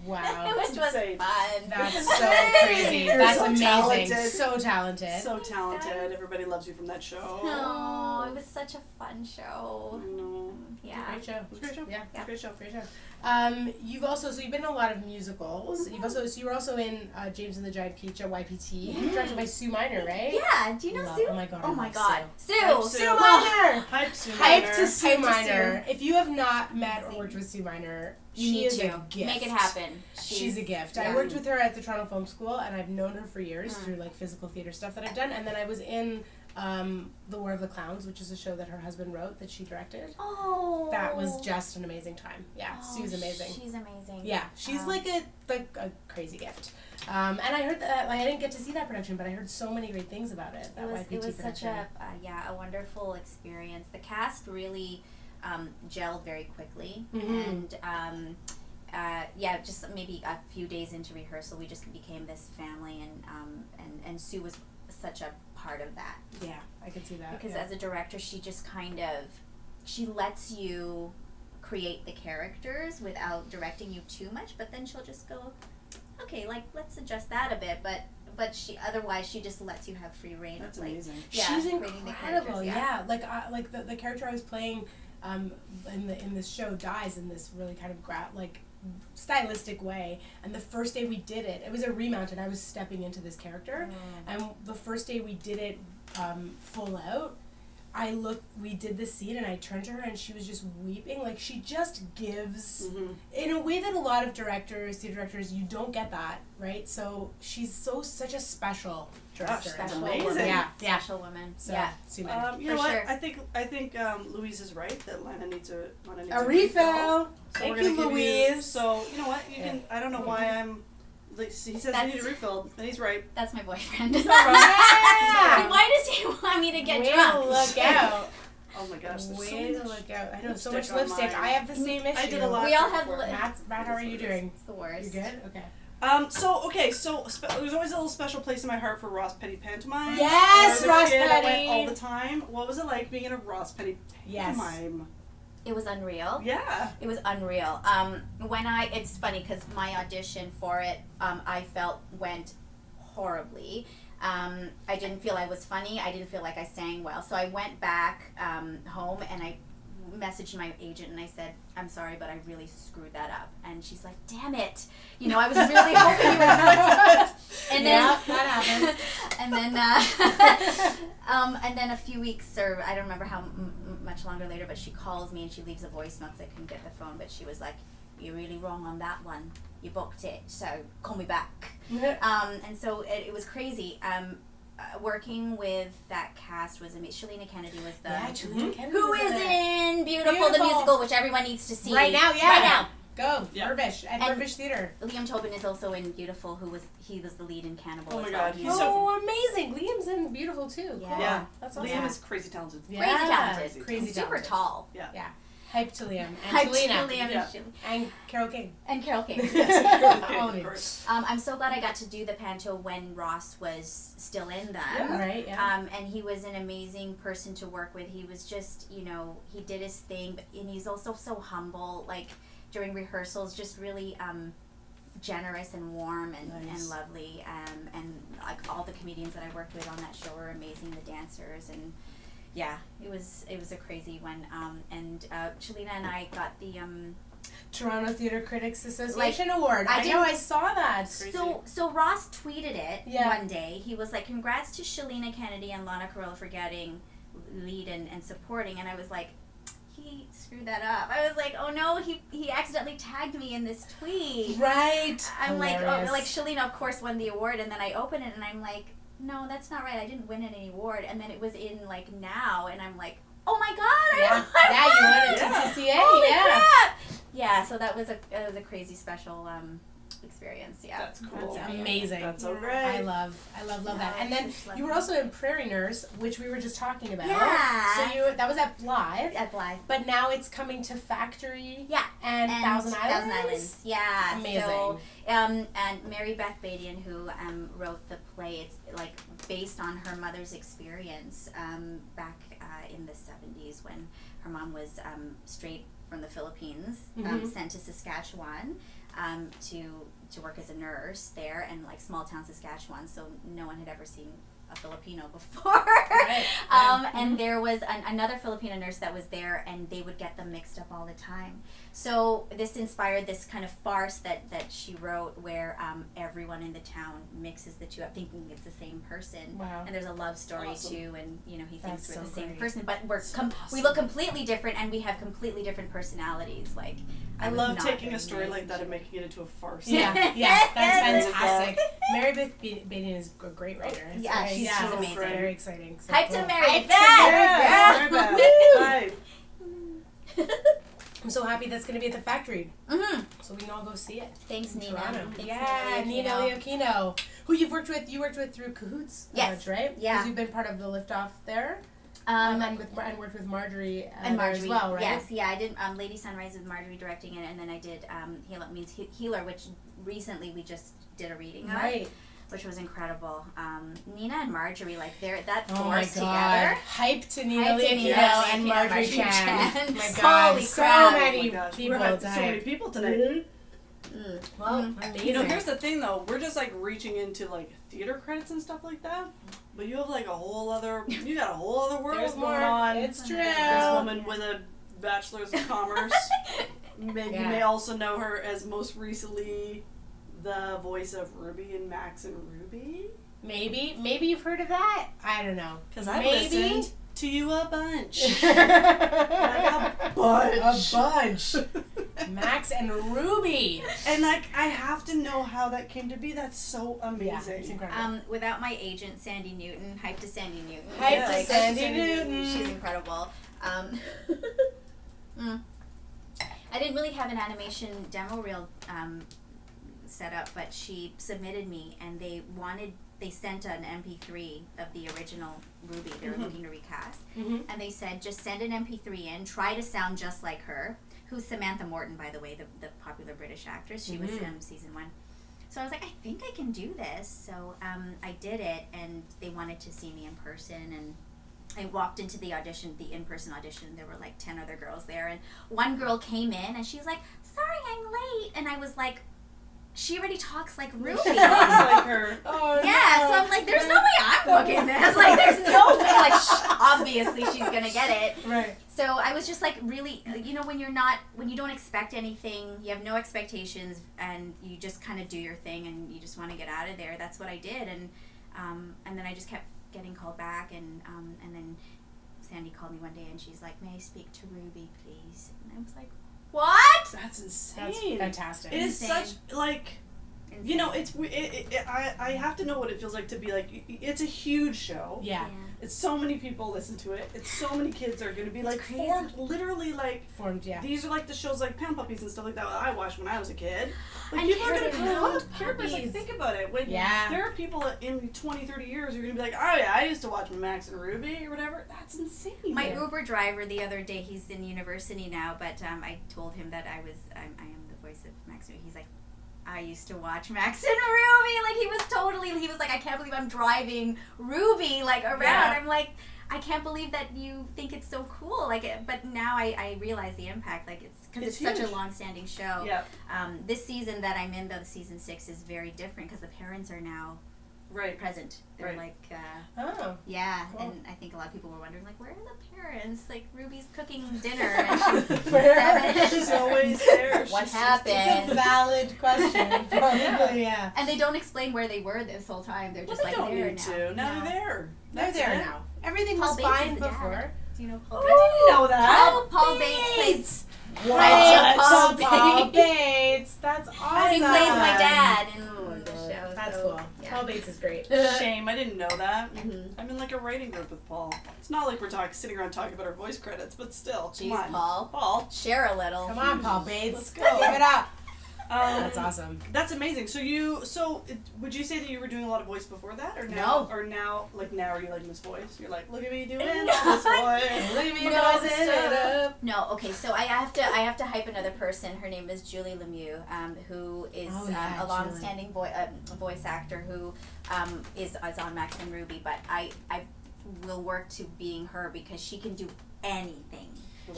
Speaker 2: Wow.
Speaker 3: Which was
Speaker 1: insane.
Speaker 3: fun.
Speaker 2: That's so crazy.
Speaker 1: You're
Speaker 2: That's
Speaker 1: so
Speaker 2: amazing.
Speaker 1: talented.
Speaker 2: So talented.
Speaker 1: So talented.
Speaker 3: guys.
Speaker 1: Everybody loves you from that show.
Speaker 3: Oh, it was such a fun show.
Speaker 1: I know.
Speaker 3: Yeah.
Speaker 2: Great show.
Speaker 1: It was a great show.
Speaker 2: Yeah.
Speaker 1: It was a great show.
Speaker 2: Great show. You've been in a lot of musicals. You were also in James and the Giant Peach at YPT, directed by Sue Minor, right?
Speaker 3: Yeah. Do you know
Speaker 2: Love-
Speaker 3: Sue?
Speaker 2: Oh my god.
Speaker 3: Oh
Speaker 2: I
Speaker 3: my
Speaker 2: love
Speaker 3: God.
Speaker 2: Sue.
Speaker 1: Hype
Speaker 3: Sue.
Speaker 1: Sue.
Speaker 2: Sue Minor.
Speaker 1: Hype Sue
Speaker 2: Hype
Speaker 1: Minor.
Speaker 2: to Sue
Speaker 1: Hype to
Speaker 2: Minor. If you have not met or worked with Sue Minor,
Speaker 3: You
Speaker 2: she
Speaker 3: need
Speaker 2: is
Speaker 3: to
Speaker 2: a gift.
Speaker 3: make it happen.
Speaker 2: She's a gift.
Speaker 3: yeah.
Speaker 2: I worked with her at the Toronto Film School, and I've known her for years
Speaker 3: Mm.
Speaker 2: through like physical theater stuff that I've done. And then I was in The War of the Clowns, which is a show that her husband wrote that she directed.
Speaker 3: Oh.
Speaker 2: That was just an amazing time. Yeah,
Speaker 3: Oh,
Speaker 2: Sue's amazing.
Speaker 3: She's amazing.
Speaker 2: Yeah, she's
Speaker 3: Wow.
Speaker 2: like a crazy gift. And I heard that I didn't get to see that production, but I heard so many great things about it. That YPT
Speaker 3: It was such
Speaker 2: production.
Speaker 3: a wonderful experience. The cast really gelled very quickly,
Speaker 2: Mhm.
Speaker 3: and just maybe a few days into rehearsal, we just became this family, and Sue was such a part of that.
Speaker 2: Yeah, I can see that.
Speaker 3: Because
Speaker 2: yeah.
Speaker 3: as a director, she just kind of, she lets you create the characters without directing you too much, but then she'll just go, okay, like, let's adjust that a bit, but she just lets you have free reign.
Speaker 1: That's
Speaker 3: of, like,
Speaker 1: amazing.
Speaker 3: yeah,
Speaker 2: She's
Speaker 3: creating the
Speaker 2: incredible.
Speaker 3: characters,
Speaker 2: Yeah, like the character I was playing in this show dies in this really kind of stylistic way, and the first day we did it, it was a remount and I was stepping into this character, and the first day we did it full out, we did this scene and I turned to her and she was just weeping. Like, she just gives in a way that a lot of theater directors, you don't get that, right? So she's such a special director.
Speaker 1: That's
Speaker 3: Special
Speaker 1: amazing.
Speaker 3: woman.
Speaker 2: Yeah.
Speaker 3: Special woman.
Speaker 2: So,
Speaker 3: Yeah.
Speaker 2: Sue
Speaker 1: You
Speaker 3: For
Speaker 1: know what?
Speaker 3: sure.
Speaker 1: I think Louise is right that Lana needs a
Speaker 2: refill.
Speaker 1: So
Speaker 2: Thank
Speaker 1: we're gonna
Speaker 2: you,
Speaker 1: give
Speaker 2: Louise.
Speaker 1: So you know what? You can. I don't know why I'm. Like, he says you need a refill, and he's right.
Speaker 3: That's my boyfriend.
Speaker 1: All right.
Speaker 2: Yeah.
Speaker 3: Why does he want me to get
Speaker 2: Way
Speaker 3: drunk?
Speaker 2: to look out.
Speaker 1: Oh my gosh, there's
Speaker 2: Way
Speaker 1: so
Speaker 2: to
Speaker 1: much
Speaker 2: look out. I know, so
Speaker 1: lipstick
Speaker 2: much
Speaker 1: on
Speaker 2: lipstick.
Speaker 1: mine.
Speaker 2: I have the same issue.
Speaker 1: I did a lot.
Speaker 3: We all have
Speaker 1: before.
Speaker 2: Matt, how are you doing?
Speaker 3: It's the worst.
Speaker 2: You good? Okay.
Speaker 1: So there's always a little special place in my heart for Ross Petty pantomime.
Speaker 2: Yes,
Speaker 1: As a
Speaker 2: Ross
Speaker 1: kid, I
Speaker 2: Petty.
Speaker 1: went all the time. What was it like being in a Ross Petty pantomime?
Speaker 3: It was unreal.
Speaker 1: Yeah.
Speaker 3: It was unreal. It's funny because my audition for it, I felt went horribly. I didn't feel I was funny. I didn't feel like I sang well. So I went back home and I messaged my agent and I said, I'm sorry, but I really screwed that up. And she's like, damn it. You know, I was really hoping you would. And then,
Speaker 2: Yeah, that happens.
Speaker 3: and then a few weeks, or I don't remember how much longer later, but she calls me and she leaves a voicemail because I couldn't get the phone, but she was like, you're really wrong on that one. You booked it, so call me back. And so it was crazy. Working with that cast was amazing. Shalina Kennedy was the
Speaker 2: Shalina Kennedy
Speaker 3: who
Speaker 2: was
Speaker 3: is
Speaker 2: in it.
Speaker 3: in Beautiful the musical, which everyone needs to see
Speaker 2: Right now, yeah.
Speaker 3: Right now.
Speaker 2: Go,
Speaker 1: Yeah.
Speaker 2: Burbish, at
Speaker 3: And-
Speaker 2: Burbish Theater.
Speaker 3: Liam Tobin is also in Beautiful, he was the lead in Cannibal.
Speaker 1: Oh my
Speaker 3: as
Speaker 1: God,
Speaker 3: well.
Speaker 1: he's so-
Speaker 2: Oh, amazing. Liam's in Beautiful too.
Speaker 3: Yeah.
Speaker 2: Cool.
Speaker 1: Yeah.
Speaker 2: That's awesome.
Speaker 1: Liam is crazy talented.
Speaker 2: Yeah.
Speaker 3: Crazy talented.
Speaker 2: Crazy
Speaker 3: Super
Speaker 2: talented.
Speaker 3: tall.
Speaker 1: Yeah.
Speaker 2: Yeah. Hype to Liam. And
Speaker 3: Hyped
Speaker 2: Shalina.
Speaker 3: to Liam
Speaker 1: Yeah.
Speaker 3: and
Speaker 2: And Carol King.
Speaker 3: Carol King.
Speaker 2: All of
Speaker 1: of
Speaker 2: you.
Speaker 1: course.
Speaker 3: I'm so glad I got to do the panto when Ross was still in them.
Speaker 1: Yeah.
Speaker 2: Right, yeah.
Speaker 3: And he was an amazing person to work with. He was just, he did his thing, and he's also so humble. Like during rehearsals, just really generous and warm and
Speaker 1: Nice.
Speaker 3: lovely. And like all the comedians that I worked with on that show were amazing. The dancers and yeah, it was a crazy one. And Shalina and I got the
Speaker 2: Toronto Theatre Critics Association Award. I know, I saw that.
Speaker 3: So Ross tweeted it
Speaker 2: Yeah.
Speaker 3: one day. He was like, congrats to Shalina Kennedy and Lana Carillo for getting lead and supporting. And I was like, he screwed that up. I was like, oh no, he accidentally tagged me in this tweet.
Speaker 2: Right.
Speaker 3: I'm like,
Speaker 2: Hilarious.
Speaker 3: oh, like Shalina of course won the award, and then I open it and I'm like, no, that's not right. I didn't win any award. And then it was in like Now, and I'm like, oh my god,
Speaker 2: Yeah,
Speaker 3: I
Speaker 2: you
Speaker 3: won!
Speaker 2: won it
Speaker 1: Yeah.
Speaker 2: at TCA.
Speaker 3: Holy
Speaker 2: Yeah.
Speaker 3: crap! Yeah, so that was a crazy special experience. Yeah,
Speaker 1: That's cool.
Speaker 2: That's amazing.
Speaker 1: That's so
Speaker 3: Yeah.
Speaker 1: great.
Speaker 2: I love that. And then
Speaker 3: Just love
Speaker 2: you were
Speaker 3: it.
Speaker 2: also in Prairie Nurse, which we were just talking about.
Speaker 3: Yeah.
Speaker 2: So that was at Blythe.
Speaker 3: at Blythe.
Speaker 2: But now it's coming to Factory.
Speaker 3: Yeah.
Speaker 2: And Thousand Islands.
Speaker 3: Yeah.
Speaker 2: Amazing.
Speaker 3: So, and Mary Beth Badian, who wrote the play, it's like based on her mother's experience back in the 70s when her mom was straight from the Philippines, sent to Saskatchewan to work as a nurse there, and like small town Saskatchewan, so no one had ever seen a Filipino before.
Speaker 2: Right.
Speaker 3: And there was another Filipino nurse that was there, and they would get them mixed up all the time. So this inspired this kind of farce that she wrote where everyone in the town mixes the two up thinking it's the same person.
Speaker 2: Wow.
Speaker 3: And there's a love story
Speaker 1: Awesome.
Speaker 3: too, and he thinks
Speaker 2: That's
Speaker 3: we're
Speaker 2: so
Speaker 3: the same
Speaker 2: great.
Speaker 3: person, but we
Speaker 1: awesome.
Speaker 3: look completely different, and we have completely different personalities. Like
Speaker 1: I
Speaker 3: was
Speaker 1: love
Speaker 3: not
Speaker 1: taking
Speaker 3: very
Speaker 1: a story
Speaker 3: nice
Speaker 1: like
Speaker 3: and
Speaker 1: that
Speaker 3: she-
Speaker 1: and making it into a farce.
Speaker 2: Yeah, that's
Speaker 1: Very
Speaker 2: fantastic. Mary Beth Badian is a great writer. It's
Speaker 3: Yeah,
Speaker 2: very-
Speaker 3: she's
Speaker 1: so
Speaker 3: amazing.
Speaker 1: great.
Speaker 2: Very exciting. So
Speaker 3: Hype
Speaker 2: cool.
Speaker 3: to Mary
Speaker 2: Hype to
Speaker 3: Beth!
Speaker 1: Yes,
Speaker 3: Yeah.
Speaker 1: very bad. Hi.
Speaker 2: I'm so happy that's going to be at the Factory,
Speaker 3: Mhm.
Speaker 2: so we can all go see it.
Speaker 3: Thanks,
Speaker 2: in
Speaker 3: Nina.
Speaker 2: Toronto.
Speaker 3: Thanks,
Speaker 2: Yeah, Nina Leokino, who you worked with through Cahoots,
Speaker 3: Yes.
Speaker 2: right?
Speaker 3: Yeah.
Speaker 2: Because you've been part of the Liftoff there,
Speaker 3: Um,
Speaker 2: and worked with Marjorie
Speaker 3: and
Speaker 2: there
Speaker 3: Marjorie,
Speaker 2: as well, right?
Speaker 3: yes, yeah, I did Lady Sunrise with Marjorie directing it, and then I did Heal Means Healer, which recently we just did a reading of.
Speaker 2: Right.
Speaker 3: which was incredible. Nina and Marjorie, like that
Speaker 2: Oh my
Speaker 3: force
Speaker 2: god.
Speaker 3: together.
Speaker 2: Hype to Nina
Speaker 3: Hype to
Speaker 2: Leakino
Speaker 3: Nina
Speaker 2: and
Speaker 3: Leakino,
Speaker 2: Marjorie
Speaker 3: Marjorie
Speaker 2: Chan.
Speaker 3: Chan.
Speaker 2: My god.
Speaker 3: Holy
Speaker 2: So
Speaker 3: crap.
Speaker 2: many
Speaker 1: Oh my gosh,
Speaker 2: people
Speaker 1: we're having
Speaker 2: to
Speaker 1: so many
Speaker 2: hype.
Speaker 1: people tonight.
Speaker 2: Mm-hmm. Well, amazing.
Speaker 1: You know, here's the thing though, we're just like reaching into like theater credits and stuff like that, but you have like you got a whole other world
Speaker 2: There's
Speaker 1: going
Speaker 2: more.
Speaker 1: on.
Speaker 2: It's true.
Speaker 1: This woman with a bachelor's of commerce. You
Speaker 2: Yeah.
Speaker 1: may also know her as most recently the voice of Ruby in Max and Ruby.
Speaker 2: Maybe you've heard of that. I don't know.
Speaker 1: Because I
Speaker 2: Maybe.
Speaker 1: listened to you a bunch.
Speaker 2: A
Speaker 1: a bunch.
Speaker 2: bunch. Max and Ruby.
Speaker 1: And like, I have to know how that came to be. That's so
Speaker 2: Yeah,
Speaker 1: amazing.
Speaker 2: it's incredible.
Speaker 3: Without my agent Sandy Newton, hype to Sandy Newton.
Speaker 2: Hype to
Speaker 3: Like,
Speaker 2: Sandy Newton.
Speaker 3: She's incredible. I didn't really have an animation demo reel set up, but she submitted me, and they sent an MP3 of the original Ruby. They were looking to recast, and they said just send an MP3 in, try to sound just like her. Who's Samantha Morton, by the way, the popular British actress. She was in season 1. So I was like, I think I can do this. So I did it, and they wanted to see me in person, and I walked into the audition, the in-person audition. There were like 10 other girls there, and one girl came in, and she was like, sorry, I'm late. And I was like, she already talks like Ruby.
Speaker 1: She talks like her.
Speaker 2: Oh,
Speaker 3: Yeah,
Speaker 2: no.
Speaker 3: so I'm like, there's no way I'm booking this. Like, there's no way. Like, obviously she's gonna get it.
Speaker 2: Right.
Speaker 3: So I was just like, really, you know, when you don't expect anything, you have no expectations, and you just kind of do your thing, and you just want to get out of there. That's what I did, and then I just kept getting called back, and then Sandy called me one day, and she's like, may I speak to Ruby, please? And I was like, what?
Speaker 1: That's insane.
Speaker 2: That's fantastic.
Speaker 1: It is
Speaker 3: Insane.
Speaker 1: such like. You know, I have to know what it feels like to be like, it's a huge show.
Speaker 2: Yeah.
Speaker 1: It's so many people listen to it. It's so many kids are going to be like
Speaker 3: crazy.
Speaker 1: formed, literally like,
Speaker 2: Formed, yeah.
Speaker 1: these are like the shows like Pound Puppies and stuff like that I watched when I was a kid. Like
Speaker 3: And
Speaker 1: people are going to
Speaker 3: Carrie
Speaker 1: grow
Speaker 3: Hill
Speaker 1: up, Carrie, like think about it. When
Speaker 2: Yeah.
Speaker 1: there are people in 20, 30 years who are going to be like, oh yeah, I used to watch Max and Ruby or whatever. That's insane.
Speaker 3: My Uber driver the other day, he's in university now, but I told him that I am the voice of Max and Ruby. He's like, I used to watch Max and Ruby. Like, he was like, I can't believe I'm driving Ruby, like, around.
Speaker 1: Yeah.
Speaker 3: I'm like, I can't believe that you think it's so cool. Like, but now I realize the impact. Like, because it's such a
Speaker 1: huge.
Speaker 3: long-standing show.
Speaker 1: Yeah.
Speaker 3: This season that I'm in, though, season 6 is very different because the parents are now
Speaker 1: Right.
Speaker 3: present. They're
Speaker 1: Right.
Speaker 3: like,
Speaker 2: Oh.
Speaker 3: yeah,
Speaker 2: Cool.
Speaker 3: and I think a lot of people were wondering, like, where are the parents? Like, Ruby's cooking dinner, and she's
Speaker 2: Where are
Speaker 3: 7.
Speaker 1: She's always there.
Speaker 3: What
Speaker 1: She's
Speaker 3: happened?
Speaker 2: It's a valid question. Probably, yeah.
Speaker 3: And they don't explain where they were this whole time. They're
Speaker 1: Well,
Speaker 3: just
Speaker 1: they
Speaker 3: like,
Speaker 1: don't
Speaker 3: there
Speaker 1: need
Speaker 3: now.
Speaker 1: to. Now
Speaker 3: No.
Speaker 1: they're there.
Speaker 2: They're
Speaker 1: That's
Speaker 2: there
Speaker 1: it.
Speaker 2: now. Everything
Speaker 3: Paul
Speaker 2: was
Speaker 3: Bates
Speaker 2: fine
Speaker 3: is the dad.
Speaker 2: before.
Speaker 3: Do you know Paul
Speaker 1: I
Speaker 3: Bates?
Speaker 1: didn't know that.
Speaker 3: Paul Bates plays.
Speaker 2: What?
Speaker 3: Paul
Speaker 2: Paul
Speaker 3: Bates.
Speaker 2: Bates. That's awesome.
Speaker 3: He plays my dad in the show.
Speaker 2: That's
Speaker 3: so,
Speaker 2: cool.
Speaker 3: Yeah.
Speaker 2: Paul Bates is great.
Speaker 1: Shame, I didn't know that.
Speaker 3: Mhm.
Speaker 1: I'm in like a writing group with Paul. It's not like we're sitting around talking about our voice credits, but still,
Speaker 3: Jeez,
Speaker 1: come on.
Speaker 3: Paul.
Speaker 1: Paul.
Speaker 3: Share a little.
Speaker 2: Come on, Paul Bates.
Speaker 1: Let's go.
Speaker 2: Give it up.
Speaker 1: That's
Speaker 2: That's awesome.
Speaker 1: That's amazing. Would you say that you were doing a lot of voice before that, or
Speaker 3: No.
Speaker 1: now, now are you like Miss Voice? You're like, look at me doing
Speaker 3: No.
Speaker 1: Miss Voice.
Speaker 2: Look at me
Speaker 3: No,
Speaker 2: nosing it up.
Speaker 3: No, okay, so I have to hype another person. Her name is Julie Lemieux, who is
Speaker 2: Oh, yeah,
Speaker 3: a long-standing voice actor who is on Max and Ruby, but I will work to being her because she can do anything.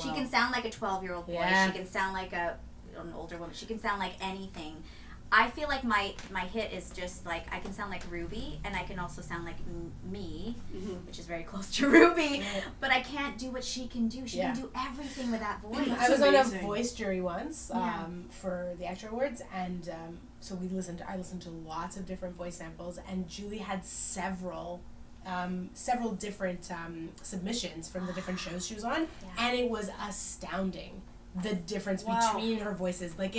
Speaker 3: She
Speaker 1: Wow.
Speaker 3: can sound like a 12-year-old boy.
Speaker 2: Yeah.
Speaker 3: She can sound like an older woman. She can sound like anything. I feel like my hit is just like I can sound like Ruby, and I can also sound like me,
Speaker 1: Mhm.
Speaker 3: which is very close to Ruby. But I can't do what she can do. She
Speaker 2: Yeah.
Speaker 3: can do everything with that voice.
Speaker 2: I was on
Speaker 1: amazing.
Speaker 2: a voice jury once
Speaker 3: Yeah.
Speaker 2: for the Extra Awards, and so I listened to lots of different voice samples, and Julie had several different submissions from the different shows she was on,
Speaker 3: Yeah.
Speaker 2: and it was astounding the difference
Speaker 1: Wow.
Speaker 2: between her voices. Like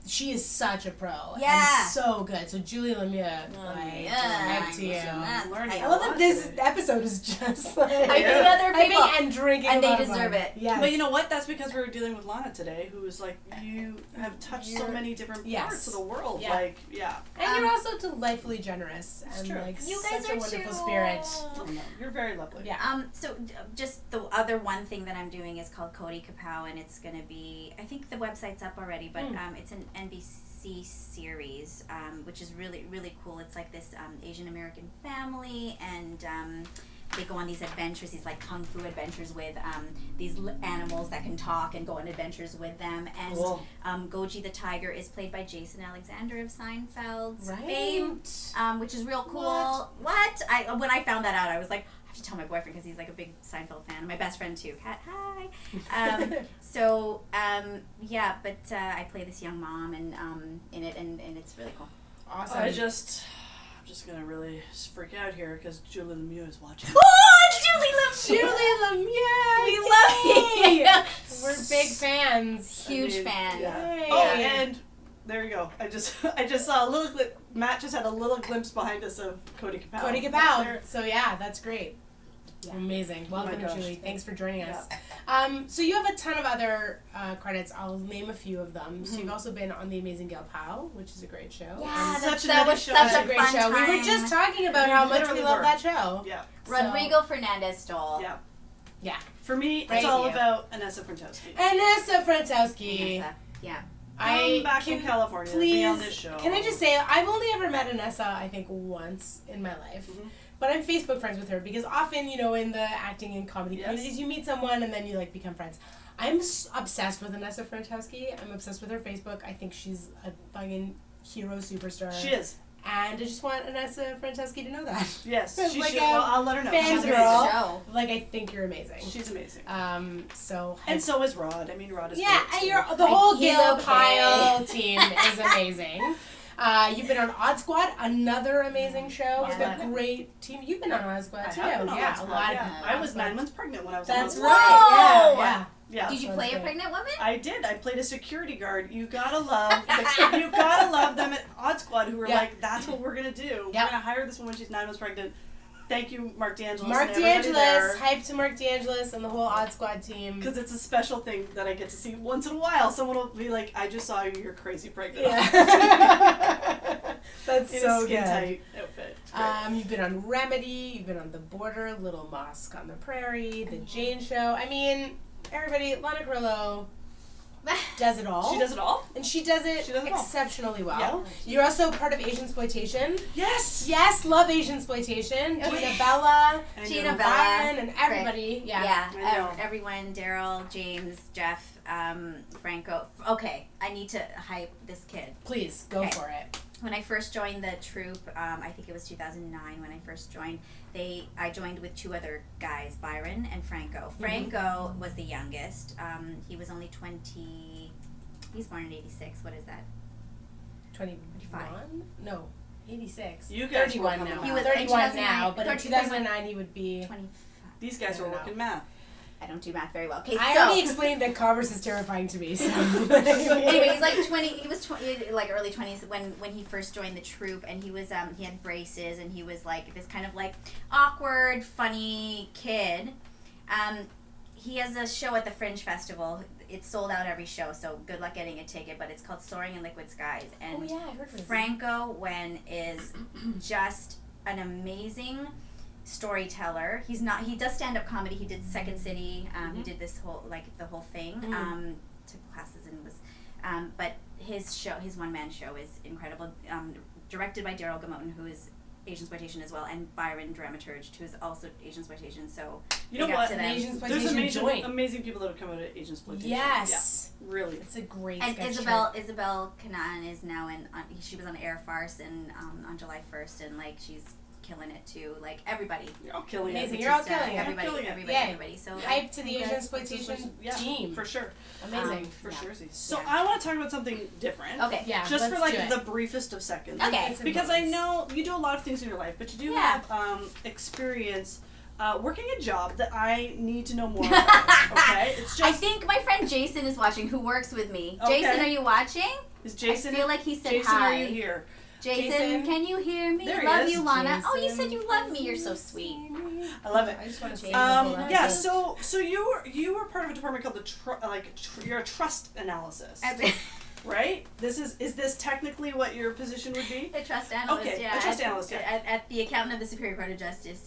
Speaker 2: she is such a pro.
Speaker 3: Yeah.
Speaker 2: And so good. So Julie Lemieux, direct to you.
Speaker 3: That's
Speaker 1: Learning
Speaker 2: I
Speaker 1: a
Speaker 2: love
Speaker 1: lot
Speaker 2: that this
Speaker 1: today.
Speaker 2: episode is just like
Speaker 3: I think other people,
Speaker 2: hyping and drinking,
Speaker 3: and
Speaker 2: a
Speaker 3: they
Speaker 2: lot of
Speaker 3: deserve
Speaker 2: wine.
Speaker 3: it.
Speaker 2: Yes.
Speaker 1: But you know what? That's because we were dealing with Lana today, who was like, you have touched so
Speaker 2: You're-
Speaker 1: many different
Speaker 2: Yes.
Speaker 1: parts of the world.
Speaker 2: Yeah.
Speaker 1: Like, yeah.
Speaker 2: And you're also delightfully generous and
Speaker 1: true.
Speaker 2: like
Speaker 3: you guys
Speaker 2: such
Speaker 3: are
Speaker 2: a wonderful
Speaker 3: too.
Speaker 2: spirit.
Speaker 1: Oh, no, you're very lovely.
Speaker 2: Yeah.
Speaker 3: So just the other one thing that I'm doing is called Cody Kapow, and it's gonna be, I think the website's up already, but it's an NBC series, which is really, really cool. It's like this Asian American family, and they go on these adventures, these like kung fu adventures with these animals that can talk and go on adventures with them. And
Speaker 1: Cool.
Speaker 3: Goji the tiger is played by Jason Alexander of Seinfeld's
Speaker 2: Right.
Speaker 3: fame, which is real cool. What? When I found that out, I was like, I have to tell my boyfriend because he's like a big Seinfeld fan. My best friend too, Kat. Hi. Yeah, but I play this young mom and in it, and it's really cool.
Speaker 2: Awesome.
Speaker 1: I'm just gonna really freak out here because Julie Lemieux is watching.
Speaker 3: Oh, Julie Lemieux!
Speaker 2: Julie Lemieux!
Speaker 3: We love you!
Speaker 2: We're big fans.
Speaker 3: Huge fans.
Speaker 1: Yeah.
Speaker 2: Yay.
Speaker 1: Oh, and there you go. I just saw a little clip. Matt just had a little glimpse behind us of Cody Kapow.
Speaker 2: Cody
Speaker 1: There.
Speaker 2: Kapow. So yeah, that's great.
Speaker 3: Yeah.
Speaker 2: Amazing. Welcome,
Speaker 1: gosh.
Speaker 2: Julie. Thanks for joining us.
Speaker 1: Yeah.
Speaker 2: So you have a ton of other credits. I'll name a few of them. So
Speaker 1: Mhm.
Speaker 2: you've also been on The Amazing Gail Powell, which is a great show.
Speaker 3: Yeah,
Speaker 2: And
Speaker 1: such a
Speaker 3: that
Speaker 1: nutty
Speaker 3: was
Speaker 1: show.
Speaker 3: such
Speaker 2: such
Speaker 3: a
Speaker 2: a great
Speaker 3: fun
Speaker 2: show.
Speaker 3: time.
Speaker 2: We were just talking about
Speaker 1: We
Speaker 2: how much we
Speaker 1: literally
Speaker 2: love
Speaker 1: were.
Speaker 2: that show.
Speaker 1: Yeah.
Speaker 2: So-
Speaker 3: Rodrigo Fernandez Stoll.
Speaker 1: Yeah.
Speaker 2: Yeah.
Speaker 1: For me,
Speaker 2: Praise
Speaker 1: it's all
Speaker 3: you.
Speaker 1: about Anessa Frantowski.
Speaker 2: Anessa Frantowski.
Speaker 3: Vanessa. Yeah.
Speaker 1: I'm back in California to be on this show.
Speaker 2: Can I just say, I've only ever met Anessa, I think, once in my life.
Speaker 1: Mhm.
Speaker 2: But I'm Facebook friends with her because often, in the acting and comedy
Speaker 1: Yes.
Speaker 2: communities, you meet someone and then you, become friends. I'm obsessed with Anessa Frantowski. I'm obsessed with her Facebook. I think she's a fucking hero superstar.
Speaker 1: She is.
Speaker 2: And I just want Anessa Frantowski to know that.
Speaker 1: Yes.
Speaker 2: As
Speaker 1: She
Speaker 2: like
Speaker 1: should.
Speaker 2: a
Speaker 1: Well, I'll let her know.
Speaker 2: fan
Speaker 1: She's
Speaker 3: She's
Speaker 2: girl.
Speaker 1: amazing.
Speaker 3: show.
Speaker 2: I think you're amazing.
Speaker 1: She's amazing.
Speaker 2: So...
Speaker 1: And so is Rod. I mean, Rod is
Speaker 2: yeah,
Speaker 1: great,
Speaker 2: and
Speaker 1: too.
Speaker 2: the whole
Speaker 3: He's
Speaker 2: Gail
Speaker 3: okay.
Speaker 2: Pyle team is amazing. You've been on Odd Squad, another amazing show with
Speaker 3: Yeah.
Speaker 2: a great team. You've been on Odd Squad
Speaker 1: I
Speaker 2: too.
Speaker 1: have been on
Speaker 2: Yeah,
Speaker 1: Odd
Speaker 2: a
Speaker 1: Squad,
Speaker 2: lot
Speaker 1: yeah.
Speaker 2: of
Speaker 1: I was 9 months pregnant when I was on
Speaker 2: That's
Speaker 1: Odd
Speaker 2: right.
Speaker 1: Squad.
Speaker 3: Whoa!
Speaker 2: Yeah.
Speaker 1: Yeah.
Speaker 3: Did you
Speaker 2: Sounds
Speaker 3: play a
Speaker 2: great.
Speaker 3: pregnant woman?
Speaker 1: I did. I played a security guard. You gotta love them at Odd Squad who were
Speaker 2: Yeah.
Speaker 1: like, that's what we're gonna do.
Speaker 2: Yeah.
Speaker 1: We're gonna hire this woman. She's 9 months pregnant. Thank you, Mark DeAngelis.
Speaker 2: Mark DeAngelis, hype to Mark DeAngelis and the whole Odd Squad team.
Speaker 1: Because it's a special thing that I get to see once in a while. Someone will be like, I just saw you. You're crazy pregnant.
Speaker 2: Yeah. That's
Speaker 1: In
Speaker 2: so
Speaker 1: a skin
Speaker 2: good.
Speaker 1: tight outfit. It's great.
Speaker 2: You've been on Remedy, you've been on The Border, Little Mosque on the Prairie, The Jane Show. I mean, everybody, Lana Carillo does it all.
Speaker 1: She does it all?
Speaker 2: And she does it
Speaker 1: She does it all.
Speaker 2: exceptionally well.
Speaker 1: Yeah.
Speaker 2: You're also part of Asian Exploitation.
Speaker 1: Yes!
Speaker 2: Yes, love Asian Exploitation.
Speaker 3: Okay.
Speaker 2: Gina Bella,
Speaker 1: I
Speaker 3: Gina
Speaker 1: know.
Speaker 3: Bella.
Speaker 2: Byron, and everybody. Yeah.
Speaker 1: I know.
Speaker 3: Everyone, Daryl, James, Jeff, Franco. Okay, I need to hype this kid.
Speaker 2: Please, go
Speaker 3: Okay.
Speaker 2: for it.
Speaker 3: When I first joined the troupe, I think it was 2009 when I first joined, I joined with two other guys, Byron and Franco. Franco was the youngest. He was only 20, he's born in 86, what is that?
Speaker 2: 21? No, 86.
Speaker 1: You guys
Speaker 2: 31
Speaker 1: were
Speaker 2: now.
Speaker 1: coming
Speaker 2: He
Speaker 1: out.
Speaker 2: was
Speaker 3: In
Speaker 2: 31 now,
Speaker 3: 2009,
Speaker 2: but in 2009 he would be...
Speaker 3: 25.
Speaker 1: These guys
Speaker 2: I
Speaker 1: are
Speaker 2: don't know.
Speaker 1: working math.
Speaker 3: I don't do math very well. Okay,
Speaker 2: I
Speaker 3: so
Speaker 2: already explained that commerce is terrifying to me, so...
Speaker 3: anyway, he's like 20. He was 20, like early 20s when he first joined the troupe, and he was he had braces, and he was like this kind of like awkward, funny kid. He has a show at the Fringe Festival. It's sold out every show, so good luck getting a ticket. But it's called Soaring in Liquid Skies, and
Speaker 2: Oh, yeah, I heard of this.
Speaker 3: Franco Wen is just an amazing storyteller. He does stand-up comedy. He did Second City. He did this whole the whole thing. Took classes and was but his one-man show is incredible. Directed by Daryl Gamotin, who is Asian Exploitation as well, and Byron Dramaturge, who is also Asian Exploitation. So
Speaker 1: You know
Speaker 3: big up
Speaker 1: what?
Speaker 3: to them.
Speaker 2: Asian
Speaker 1: There's
Speaker 2: Exploitation joint.
Speaker 1: amazing people that have come out of Asian Exploitation.
Speaker 2: Yes.
Speaker 1: Yeah, really.
Speaker 2: It's a great
Speaker 3: And
Speaker 2: sketch
Speaker 3: Isabel Canaan is now she was on Air Farce and on July 1st, and she's killing it too. Everybody.
Speaker 1: You're all killing
Speaker 2: Amazing.
Speaker 1: it.
Speaker 2: You're all killing it.
Speaker 3: Everybody,
Speaker 1: Killing it.
Speaker 3: everybody,
Speaker 2: Yay.
Speaker 3: everybody. So
Speaker 2: Hype to the
Speaker 3: you
Speaker 2: Asian
Speaker 3: guys-
Speaker 2: Exploitation
Speaker 1: Yeah,
Speaker 2: team.
Speaker 1: for sure.
Speaker 2: Amazing.
Speaker 1: For
Speaker 3: Yeah.
Speaker 1: sure. So
Speaker 3: Yeah.
Speaker 1: I want to talk about something different.
Speaker 3: Okay.
Speaker 2: Yeah,
Speaker 1: Just
Speaker 2: let's
Speaker 1: for
Speaker 2: do it.
Speaker 1: the briefest of seconds.
Speaker 3: Okay.
Speaker 2: It's
Speaker 1: Because I
Speaker 2: important.
Speaker 1: know you do a lot of things in your life, but you do
Speaker 3: Yeah.
Speaker 1: have experience working a job that I need to know more about. Okay? It's just
Speaker 3: I think my friend Jason is watching, who works with me.
Speaker 1: Okay.
Speaker 3: Jason, are you watching?
Speaker 1: is Jason
Speaker 3: I feel like he said
Speaker 1: Jason,
Speaker 3: hi.
Speaker 1: are you here?
Speaker 3: Jason,
Speaker 2: Jason?
Speaker 3: can you hear me?
Speaker 1: There he
Speaker 3: Love
Speaker 1: is.
Speaker 3: you, Lana. Oh, you
Speaker 2: Jason,
Speaker 3: said you love me. You're so sweet.
Speaker 1: I love it.
Speaker 2: I just want to say
Speaker 3: Jason.
Speaker 1: Yeah, so you were part of a department called you're a trust analysis, right? Is this technically what your position would be?
Speaker 3: A trust analyst,
Speaker 1: Okay,
Speaker 3: yeah.
Speaker 1: a trust analyst, yeah.
Speaker 3: At the accountant of the Superior Court of Justice,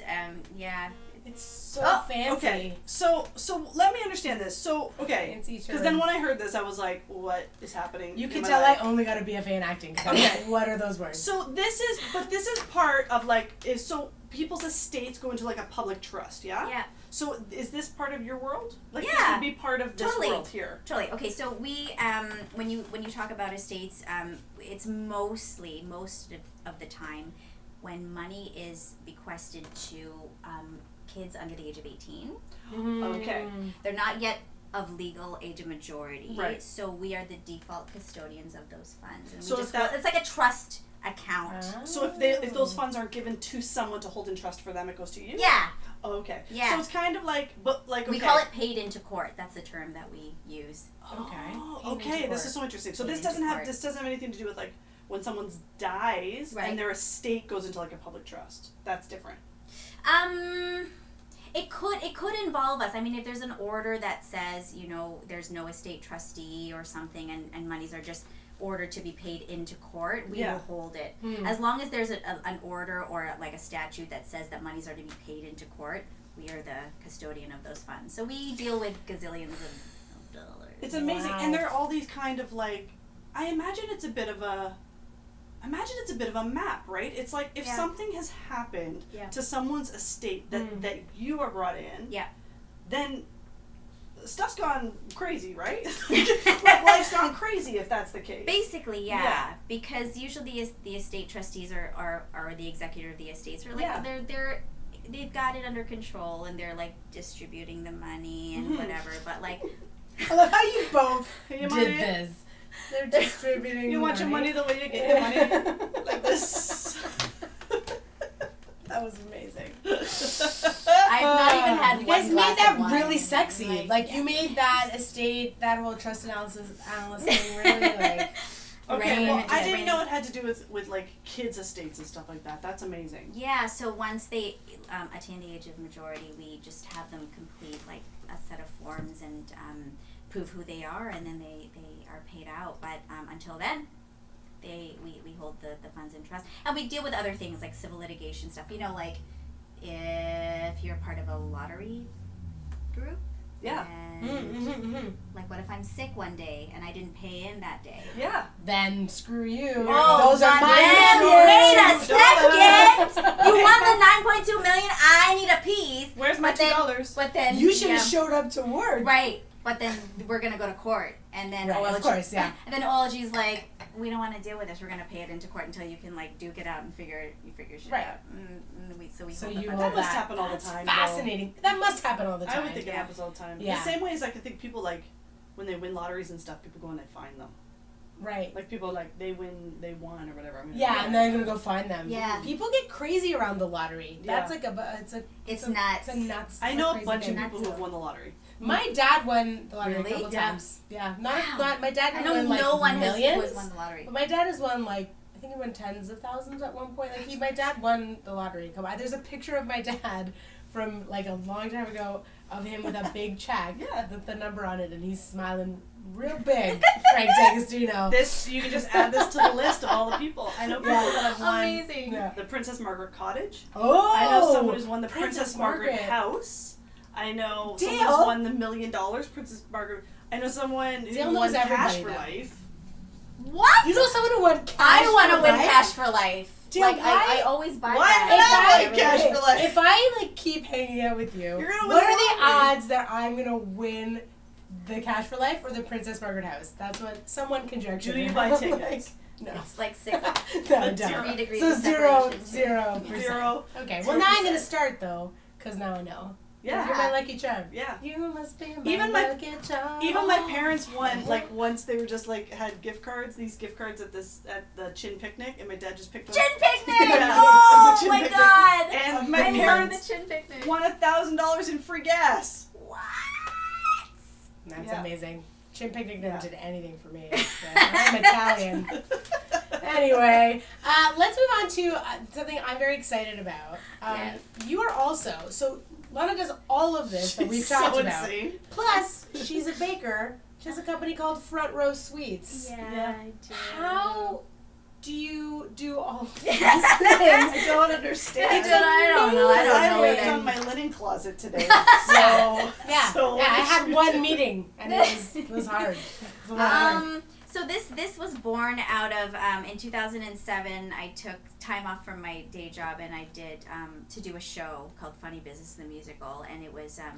Speaker 3: yeah.
Speaker 2: It's so
Speaker 1: Oh,
Speaker 2: fancy.
Speaker 1: Okay, so let me understand this. So, okay,
Speaker 2: Fancy shirt.
Speaker 1: because then when I heard this, I was like, what is happening?
Speaker 2: You
Speaker 1: in
Speaker 2: can
Speaker 1: my
Speaker 2: tell
Speaker 1: life?
Speaker 2: I only got a BFA in acting. 'Cause I'm
Speaker 1: Okay.
Speaker 2: like, what are those words?
Speaker 1: So this is part of like, so people's estates go into like a public trust, yeah?
Speaker 3: Yeah.
Speaker 1: So is this part of your world? Like this
Speaker 3: Yeah.
Speaker 1: would be part of this
Speaker 3: Totally.
Speaker 1: world here.
Speaker 3: Totally. Okay, so we when you talk about estates, it's most of the time when money is bequested to kids under the age of 18.
Speaker 1: Okay.
Speaker 3: They're not yet of legal age of majority.
Speaker 1: Right.
Speaker 3: So we are the default custodians of those funds. And
Speaker 1: So
Speaker 3: we
Speaker 1: if
Speaker 3: just
Speaker 1: that-
Speaker 3: it's like a trust account.
Speaker 1: So if those funds aren't given to someone to hold in trust for them, it goes to you?
Speaker 3: Yeah.
Speaker 1: Oh, okay.
Speaker 3: Yeah.
Speaker 1: So it's kind of like, but like, okay.
Speaker 3: We call it paid into court. That's the term that we use.
Speaker 2: Okay.
Speaker 1: Oh,
Speaker 2: Paid
Speaker 1: okay.
Speaker 2: into
Speaker 1: This
Speaker 2: court.
Speaker 1: is so interesting. So
Speaker 3: Paid
Speaker 1: this
Speaker 3: into
Speaker 1: doesn't have
Speaker 3: court.
Speaker 1: anything to do with like when someone dies
Speaker 3: Right.
Speaker 1: and their estate goes into like a public trust. That's different.
Speaker 3: It could involve us. I mean, if there's an order that says, there's no estate trustee or something and monies are just ordered to be paid into court, we
Speaker 1: Yeah.
Speaker 3: will hold it. As long as there's an order or like a statute that says that monies are to be paid into court, we are the custodian of those funds. So we deal with gazillions of dollars.
Speaker 1: It's amazing,
Speaker 2: Wow.
Speaker 1: and there are all these kind of like. I imagine it's a bit of a map, right? It's like if
Speaker 3: Yeah.
Speaker 1: something has happened
Speaker 3: Yeah.
Speaker 1: to someone's estate that you are brought in,
Speaker 3: Yeah.
Speaker 1: then stuff's gone crazy, right? Like life's gone crazy if that's the case.
Speaker 3: Basically, yeah.
Speaker 1: Yeah.
Speaker 3: Because usually the estate trustees are the executor of the estates. Or like
Speaker 1: Yeah.
Speaker 3: they've got it under control and they're like distributing the money and
Speaker 1: Mhm.
Speaker 3: whatever. But like
Speaker 2: I love how you both
Speaker 1: Hey,
Speaker 2: did
Speaker 1: money.
Speaker 2: this. They're distributing
Speaker 1: You want your money the way you get your money, like this.
Speaker 2: That was amazing.
Speaker 3: I've not even had
Speaker 2: You
Speaker 3: one
Speaker 2: guys
Speaker 3: glass
Speaker 2: made that
Speaker 3: of wine.
Speaker 2: really sexy. Like
Speaker 3: yeah.
Speaker 2: you made that estate, that whole trust analyst thing really like.
Speaker 1: Okay,
Speaker 3: Rain,
Speaker 1: well,
Speaker 3: just
Speaker 1: I didn't
Speaker 3: rain.
Speaker 1: know it had to do with like kids' estates and stuff like that. That's amazing.
Speaker 3: Yeah, so once they attain the age of majority, we just have them complete like a set of forms and prove who they are, and then they are paid out. But until then, we hold the funds in trust, and we deal with other things like civil litigation stuff. Like if you're part of a lottery group.
Speaker 1: Yeah.
Speaker 3: And like what if I'm sick one day and I didn't pay in that day?
Speaker 1: Yeah.
Speaker 2: Then screw you.
Speaker 3: Oh,
Speaker 2: those are
Speaker 3: God,
Speaker 2: my
Speaker 3: then wait a
Speaker 2: insurance.
Speaker 3: second! You won the 9.2 million. I need a piece.
Speaker 1: Where's my
Speaker 3: But then-
Speaker 1: $2?
Speaker 3: But then
Speaker 2: You should have showed up to work.
Speaker 3: Right. But then we're gonna go to court, and then
Speaker 2: Right,
Speaker 3: OLG,
Speaker 2: of course, yeah.
Speaker 3: And then OLG's like, we don't want to deal with this. We're gonna pay it into court until you can like duke it out and figure shit
Speaker 2: Right.
Speaker 3: out. And we
Speaker 2: So
Speaker 3: hold the
Speaker 2: you
Speaker 3: funds.
Speaker 2: hold
Speaker 1: That must
Speaker 2: that.
Speaker 1: happen all the
Speaker 2: That's
Speaker 1: time, though.
Speaker 2: fascinating. That must happen all the time.
Speaker 1: I would think it happens all the time.
Speaker 2: Yeah.
Speaker 1: The same way as like I think people like when they win lotteries and stuff, people go and they find them.
Speaker 2: Right.
Speaker 1: Like people like they won or whatever. I'm gonna
Speaker 2: Yeah,
Speaker 1: go
Speaker 2: and then I'm gonna go find them.
Speaker 3: Yeah.
Speaker 2: People get crazy around the lottery.
Speaker 1: Yeah.
Speaker 2: That's like
Speaker 3: It's
Speaker 2: a
Speaker 3: nuts.
Speaker 2: It's a nuts.
Speaker 1: I
Speaker 2: it's
Speaker 1: know a
Speaker 2: crazy
Speaker 1: bunch
Speaker 2: thing.
Speaker 1: of people who have won the lottery.
Speaker 2: My dad won the lottery
Speaker 3: Really?
Speaker 2: a couple
Speaker 1: Yeah.
Speaker 2: times. Yeah. Not
Speaker 3: Wow.
Speaker 2: my dad
Speaker 3: I
Speaker 2: didn't
Speaker 3: know
Speaker 2: win like
Speaker 3: no one
Speaker 2: millions.
Speaker 3: has won the lottery.
Speaker 2: But my dad has won like I think he won tens of thousands at one point. Like my dad won the lottery. Come on, there's a picture of my dad from like a long time ago of him with a big check.
Speaker 1: Yeah.
Speaker 2: With the number on it, and he's smiling real big. Frank D'Agostino.
Speaker 1: This you can just add this to the list of all the people. I know people that have won
Speaker 3: Amazing.
Speaker 2: Yeah.
Speaker 1: the Princess Margaret Cottage.
Speaker 2: Oh.
Speaker 1: I know someone who's won the
Speaker 2: Princess
Speaker 1: Princess Margaret
Speaker 2: Margaret.
Speaker 1: house. I know someone
Speaker 2: Dale.
Speaker 1: who's won the $1 million Princess Margaret. I know someone who
Speaker 2: Dale
Speaker 1: won
Speaker 2: knows
Speaker 1: Cash
Speaker 2: everybody,
Speaker 1: for
Speaker 2: though.
Speaker 1: Life.
Speaker 3: What?
Speaker 2: You know someone who won cash
Speaker 3: I want to
Speaker 2: for
Speaker 3: win
Speaker 2: life?
Speaker 3: cash for life.
Speaker 2: Dude,
Speaker 3: like
Speaker 2: why-
Speaker 3: I always buy
Speaker 1: Why
Speaker 3: that.
Speaker 1: would I
Speaker 3: every
Speaker 1: win cash
Speaker 3: year.
Speaker 1: for life?
Speaker 2: If I like keep hanging out with you,
Speaker 1: You're gonna win
Speaker 2: what are
Speaker 1: the
Speaker 2: the
Speaker 1: lottery.
Speaker 2: odds that I'm gonna win the cash for life or the Princess Margaret house? That's what someone conjectured.
Speaker 1: Do you buy tickets?
Speaker 2: No.
Speaker 3: It's like 6
Speaker 2: No, I don't.
Speaker 3: 3 degrees
Speaker 2: So
Speaker 3: of
Speaker 2: 0%.
Speaker 3: separation.
Speaker 1: Zero.
Speaker 2: Okay, well now I'm
Speaker 1: 0%.
Speaker 2: gonna start though, cause now I know.
Speaker 1: Yeah.
Speaker 2: You're my lucky charm.
Speaker 1: Yeah.
Speaker 2: You must be my
Speaker 1: Even my-
Speaker 2: lucky charm.
Speaker 1: Even my parents won, like, once they were just, like, had gift cards, these gift cards at the Chin Picnic, and my dad just picked them
Speaker 3: Chin
Speaker 1: up.
Speaker 3: picnic!
Speaker 1: Yeah.
Speaker 3: Oh
Speaker 1: Chin
Speaker 3: my
Speaker 1: picnic.
Speaker 3: god!
Speaker 1: And my
Speaker 3: I love
Speaker 1: parents
Speaker 3: the chin picnic.
Speaker 1: won $1,000 in free gas.
Speaker 3: What?
Speaker 2: That's
Speaker 1: Yeah.
Speaker 2: amazing. Chin Picnic never
Speaker 1: Yeah.
Speaker 2: did anything for me. I'm Italian. Anyway, let's move on to something I'm very excited about.
Speaker 3: Yes.
Speaker 2: You are also, so Lana does all of this that we've
Speaker 1: She's
Speaker 2: talked
Speaker 1: so
Speaker 2: about.
Speaker 1: insane.
Speaker 2: Plus, she's a baker. She has a company called Front Row Sweets.
Speaker 1: Yeah.
Speaker 3: I do.
Speaker 2: How do you do all of these things?
Speaker 1: I don't understand.
Speaker 2: It's
Speaker 3: I don't know. I don't
Speaker 1: I
Speaker 3: know
Speaker 1: worked
Speaker 3: either.
Speaker 1: on my linen closet today.
Speaker 2: Yeah,
Speaker 1: So
Speaker 2: I had one meeting and it was hard. It was a lot of work.
Speaker 3: So this was born out of in 2007. I took time off from my day job and I did to do a show called Funny Business the Musical, and it was at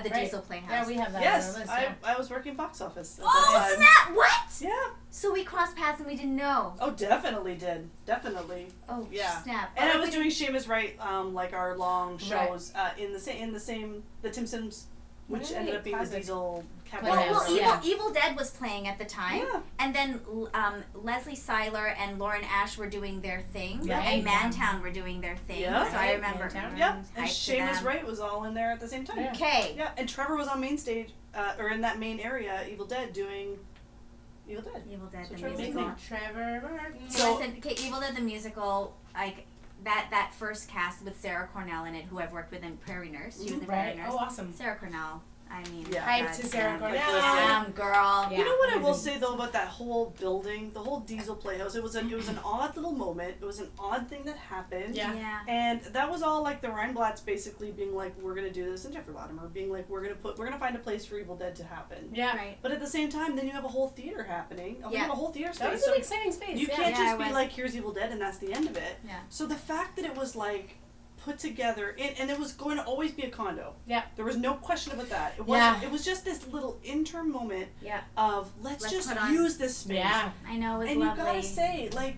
Speaker 3: the
Speaker 2: right.
Speaker 3: Diesel Playhouse.
Speaker 2: Yeah, we have that
Speaker 1: Yes,
Speaker 2: on our list.
Speaker 1: I was working box office at
Speaker 3: Oh
Speaker 1: that time.
Speaker 3: snap! What?
Speaker 1: Yeah.
Speaker 3: So we crossed paths and we didn't know.
Speaker 1: Oh, definitely did. Definitely.
Speaker 3: Oh
Speaker 1: Yeah.
Speaker 3: snap!
Speaker 1: And
Speaker 3: Oh,
Speaker 1: I was
Speaker 3: we-
Speaker 1: doing Seamus Right, like our long
Speaker 2: Right.
Speaker 1: shows in the same Tim Sims, which
Speaker 2: Right,
Speaker 1: ended up being
Speaker 2: classic.
Speaker 1: the Diesel cabaret.
Speaker 3: Well,
Speaker 2: Yeah.
Speaker 3: Evil Dead was playing at the time,
Speaker 1: Yeah.
Speaker 3: and then Leslie Seiler and Lauren Ash were doing their thing,
Speaker 2: Yeah.
Speaker 3: and Mantown were doing their thing.
Speaker 1: Yeah.
Speaker 3: So I remember.
Speaker 2: Mantown.
Speaker 1: Yeah,
Speaker 3: hyped
Speaker 1: and
Speaker 3: to
Speaker 1: Seamus
Speaker 3: them.
Speaker 1: Right was all in there at the same time.
Speaker 2: Yeah.
Speaker 3: Okay.
Speaker 1: Yeah, and Trevor was on main stage, or in that main area, Evil Dead, doing Evil Dead.
Speaker 3: Evil Dead
Speaker 1: So
Speaker 3: the
Speaker 1: Trevor was
Speaker 3: musical.
Speaker 1: there.
Speaker 2: Trevor Martin.
Speaker 1: So-
Speaker 3: Listen, okay, Evil Dead the musical, like that first cast with Sarah Cornell in it, who I've worked with in Prairie Nurse. She was in Prairie
Speaker 2: Right.
Speaker 3: Nurse.
Speaker 2: Oh, awesome.
Speaker 3: Sarah Cornell. I mean,
Speaker 1: Yeah.
Speaker 2: Hype to Sarah Cornell.
Speaker 3: girl.
Speaker 2: Yeah.
Speaker 1: You know what I will
Speaker 2: amazing.
Speaker 1: say though about that whole building, the whole Diesel Playhouse? It was an odd little moment. It was an odd thing that happened.
Speaker 2: Yeah.
Speaker 1: And that was all like the Reinblatts basically being like, we're gonna do this, and Jeffrey Latimer being like, we're gonna find a place for Evil Dead to happen.
Speaker 2: Yeah.
Speaker 3: Right.
Speaker 1: But at the same time, then you have a whole theater happening. You
Speaker 3: Yeah.
Speaker 1: have a whole theater
Speaker 2: That
Speaker 1: space.
Speaker 2: was
Speaker 1: So
Speaker 2: an exciting space.
Speaker 1: you
Speaker 2: yeah.
Speaker 1: can't
Speaker 3: Yeah,
Speaker 1: just
Speaker 3: it
Speaker 1: be
Speaker 3: was.
Speaker 1: like, here's Evil Dead, and that's the end of it.
Speaker 3: Yeah.
Speaker 1: So the fact that it was like put together, and it was going to always be a condo.
Speaker 2: Yeah.
Speaker 1: There was no question about that. It wasn't.
Speaker 2: Yeah.
Speaker 1: It was just this little interim moment
Speaker 3: Yeah.
Speaker 1: of let's
Speaker 3: Let's
Speaker 1: just
Speaker 3: put on-
Speaker 1: use this space.
Speaker 2: Yeah.
Speaker 3: I know, it was
Speaker 1: And
Speaker 3: lovely.
Speaker 1: you gotta say, like,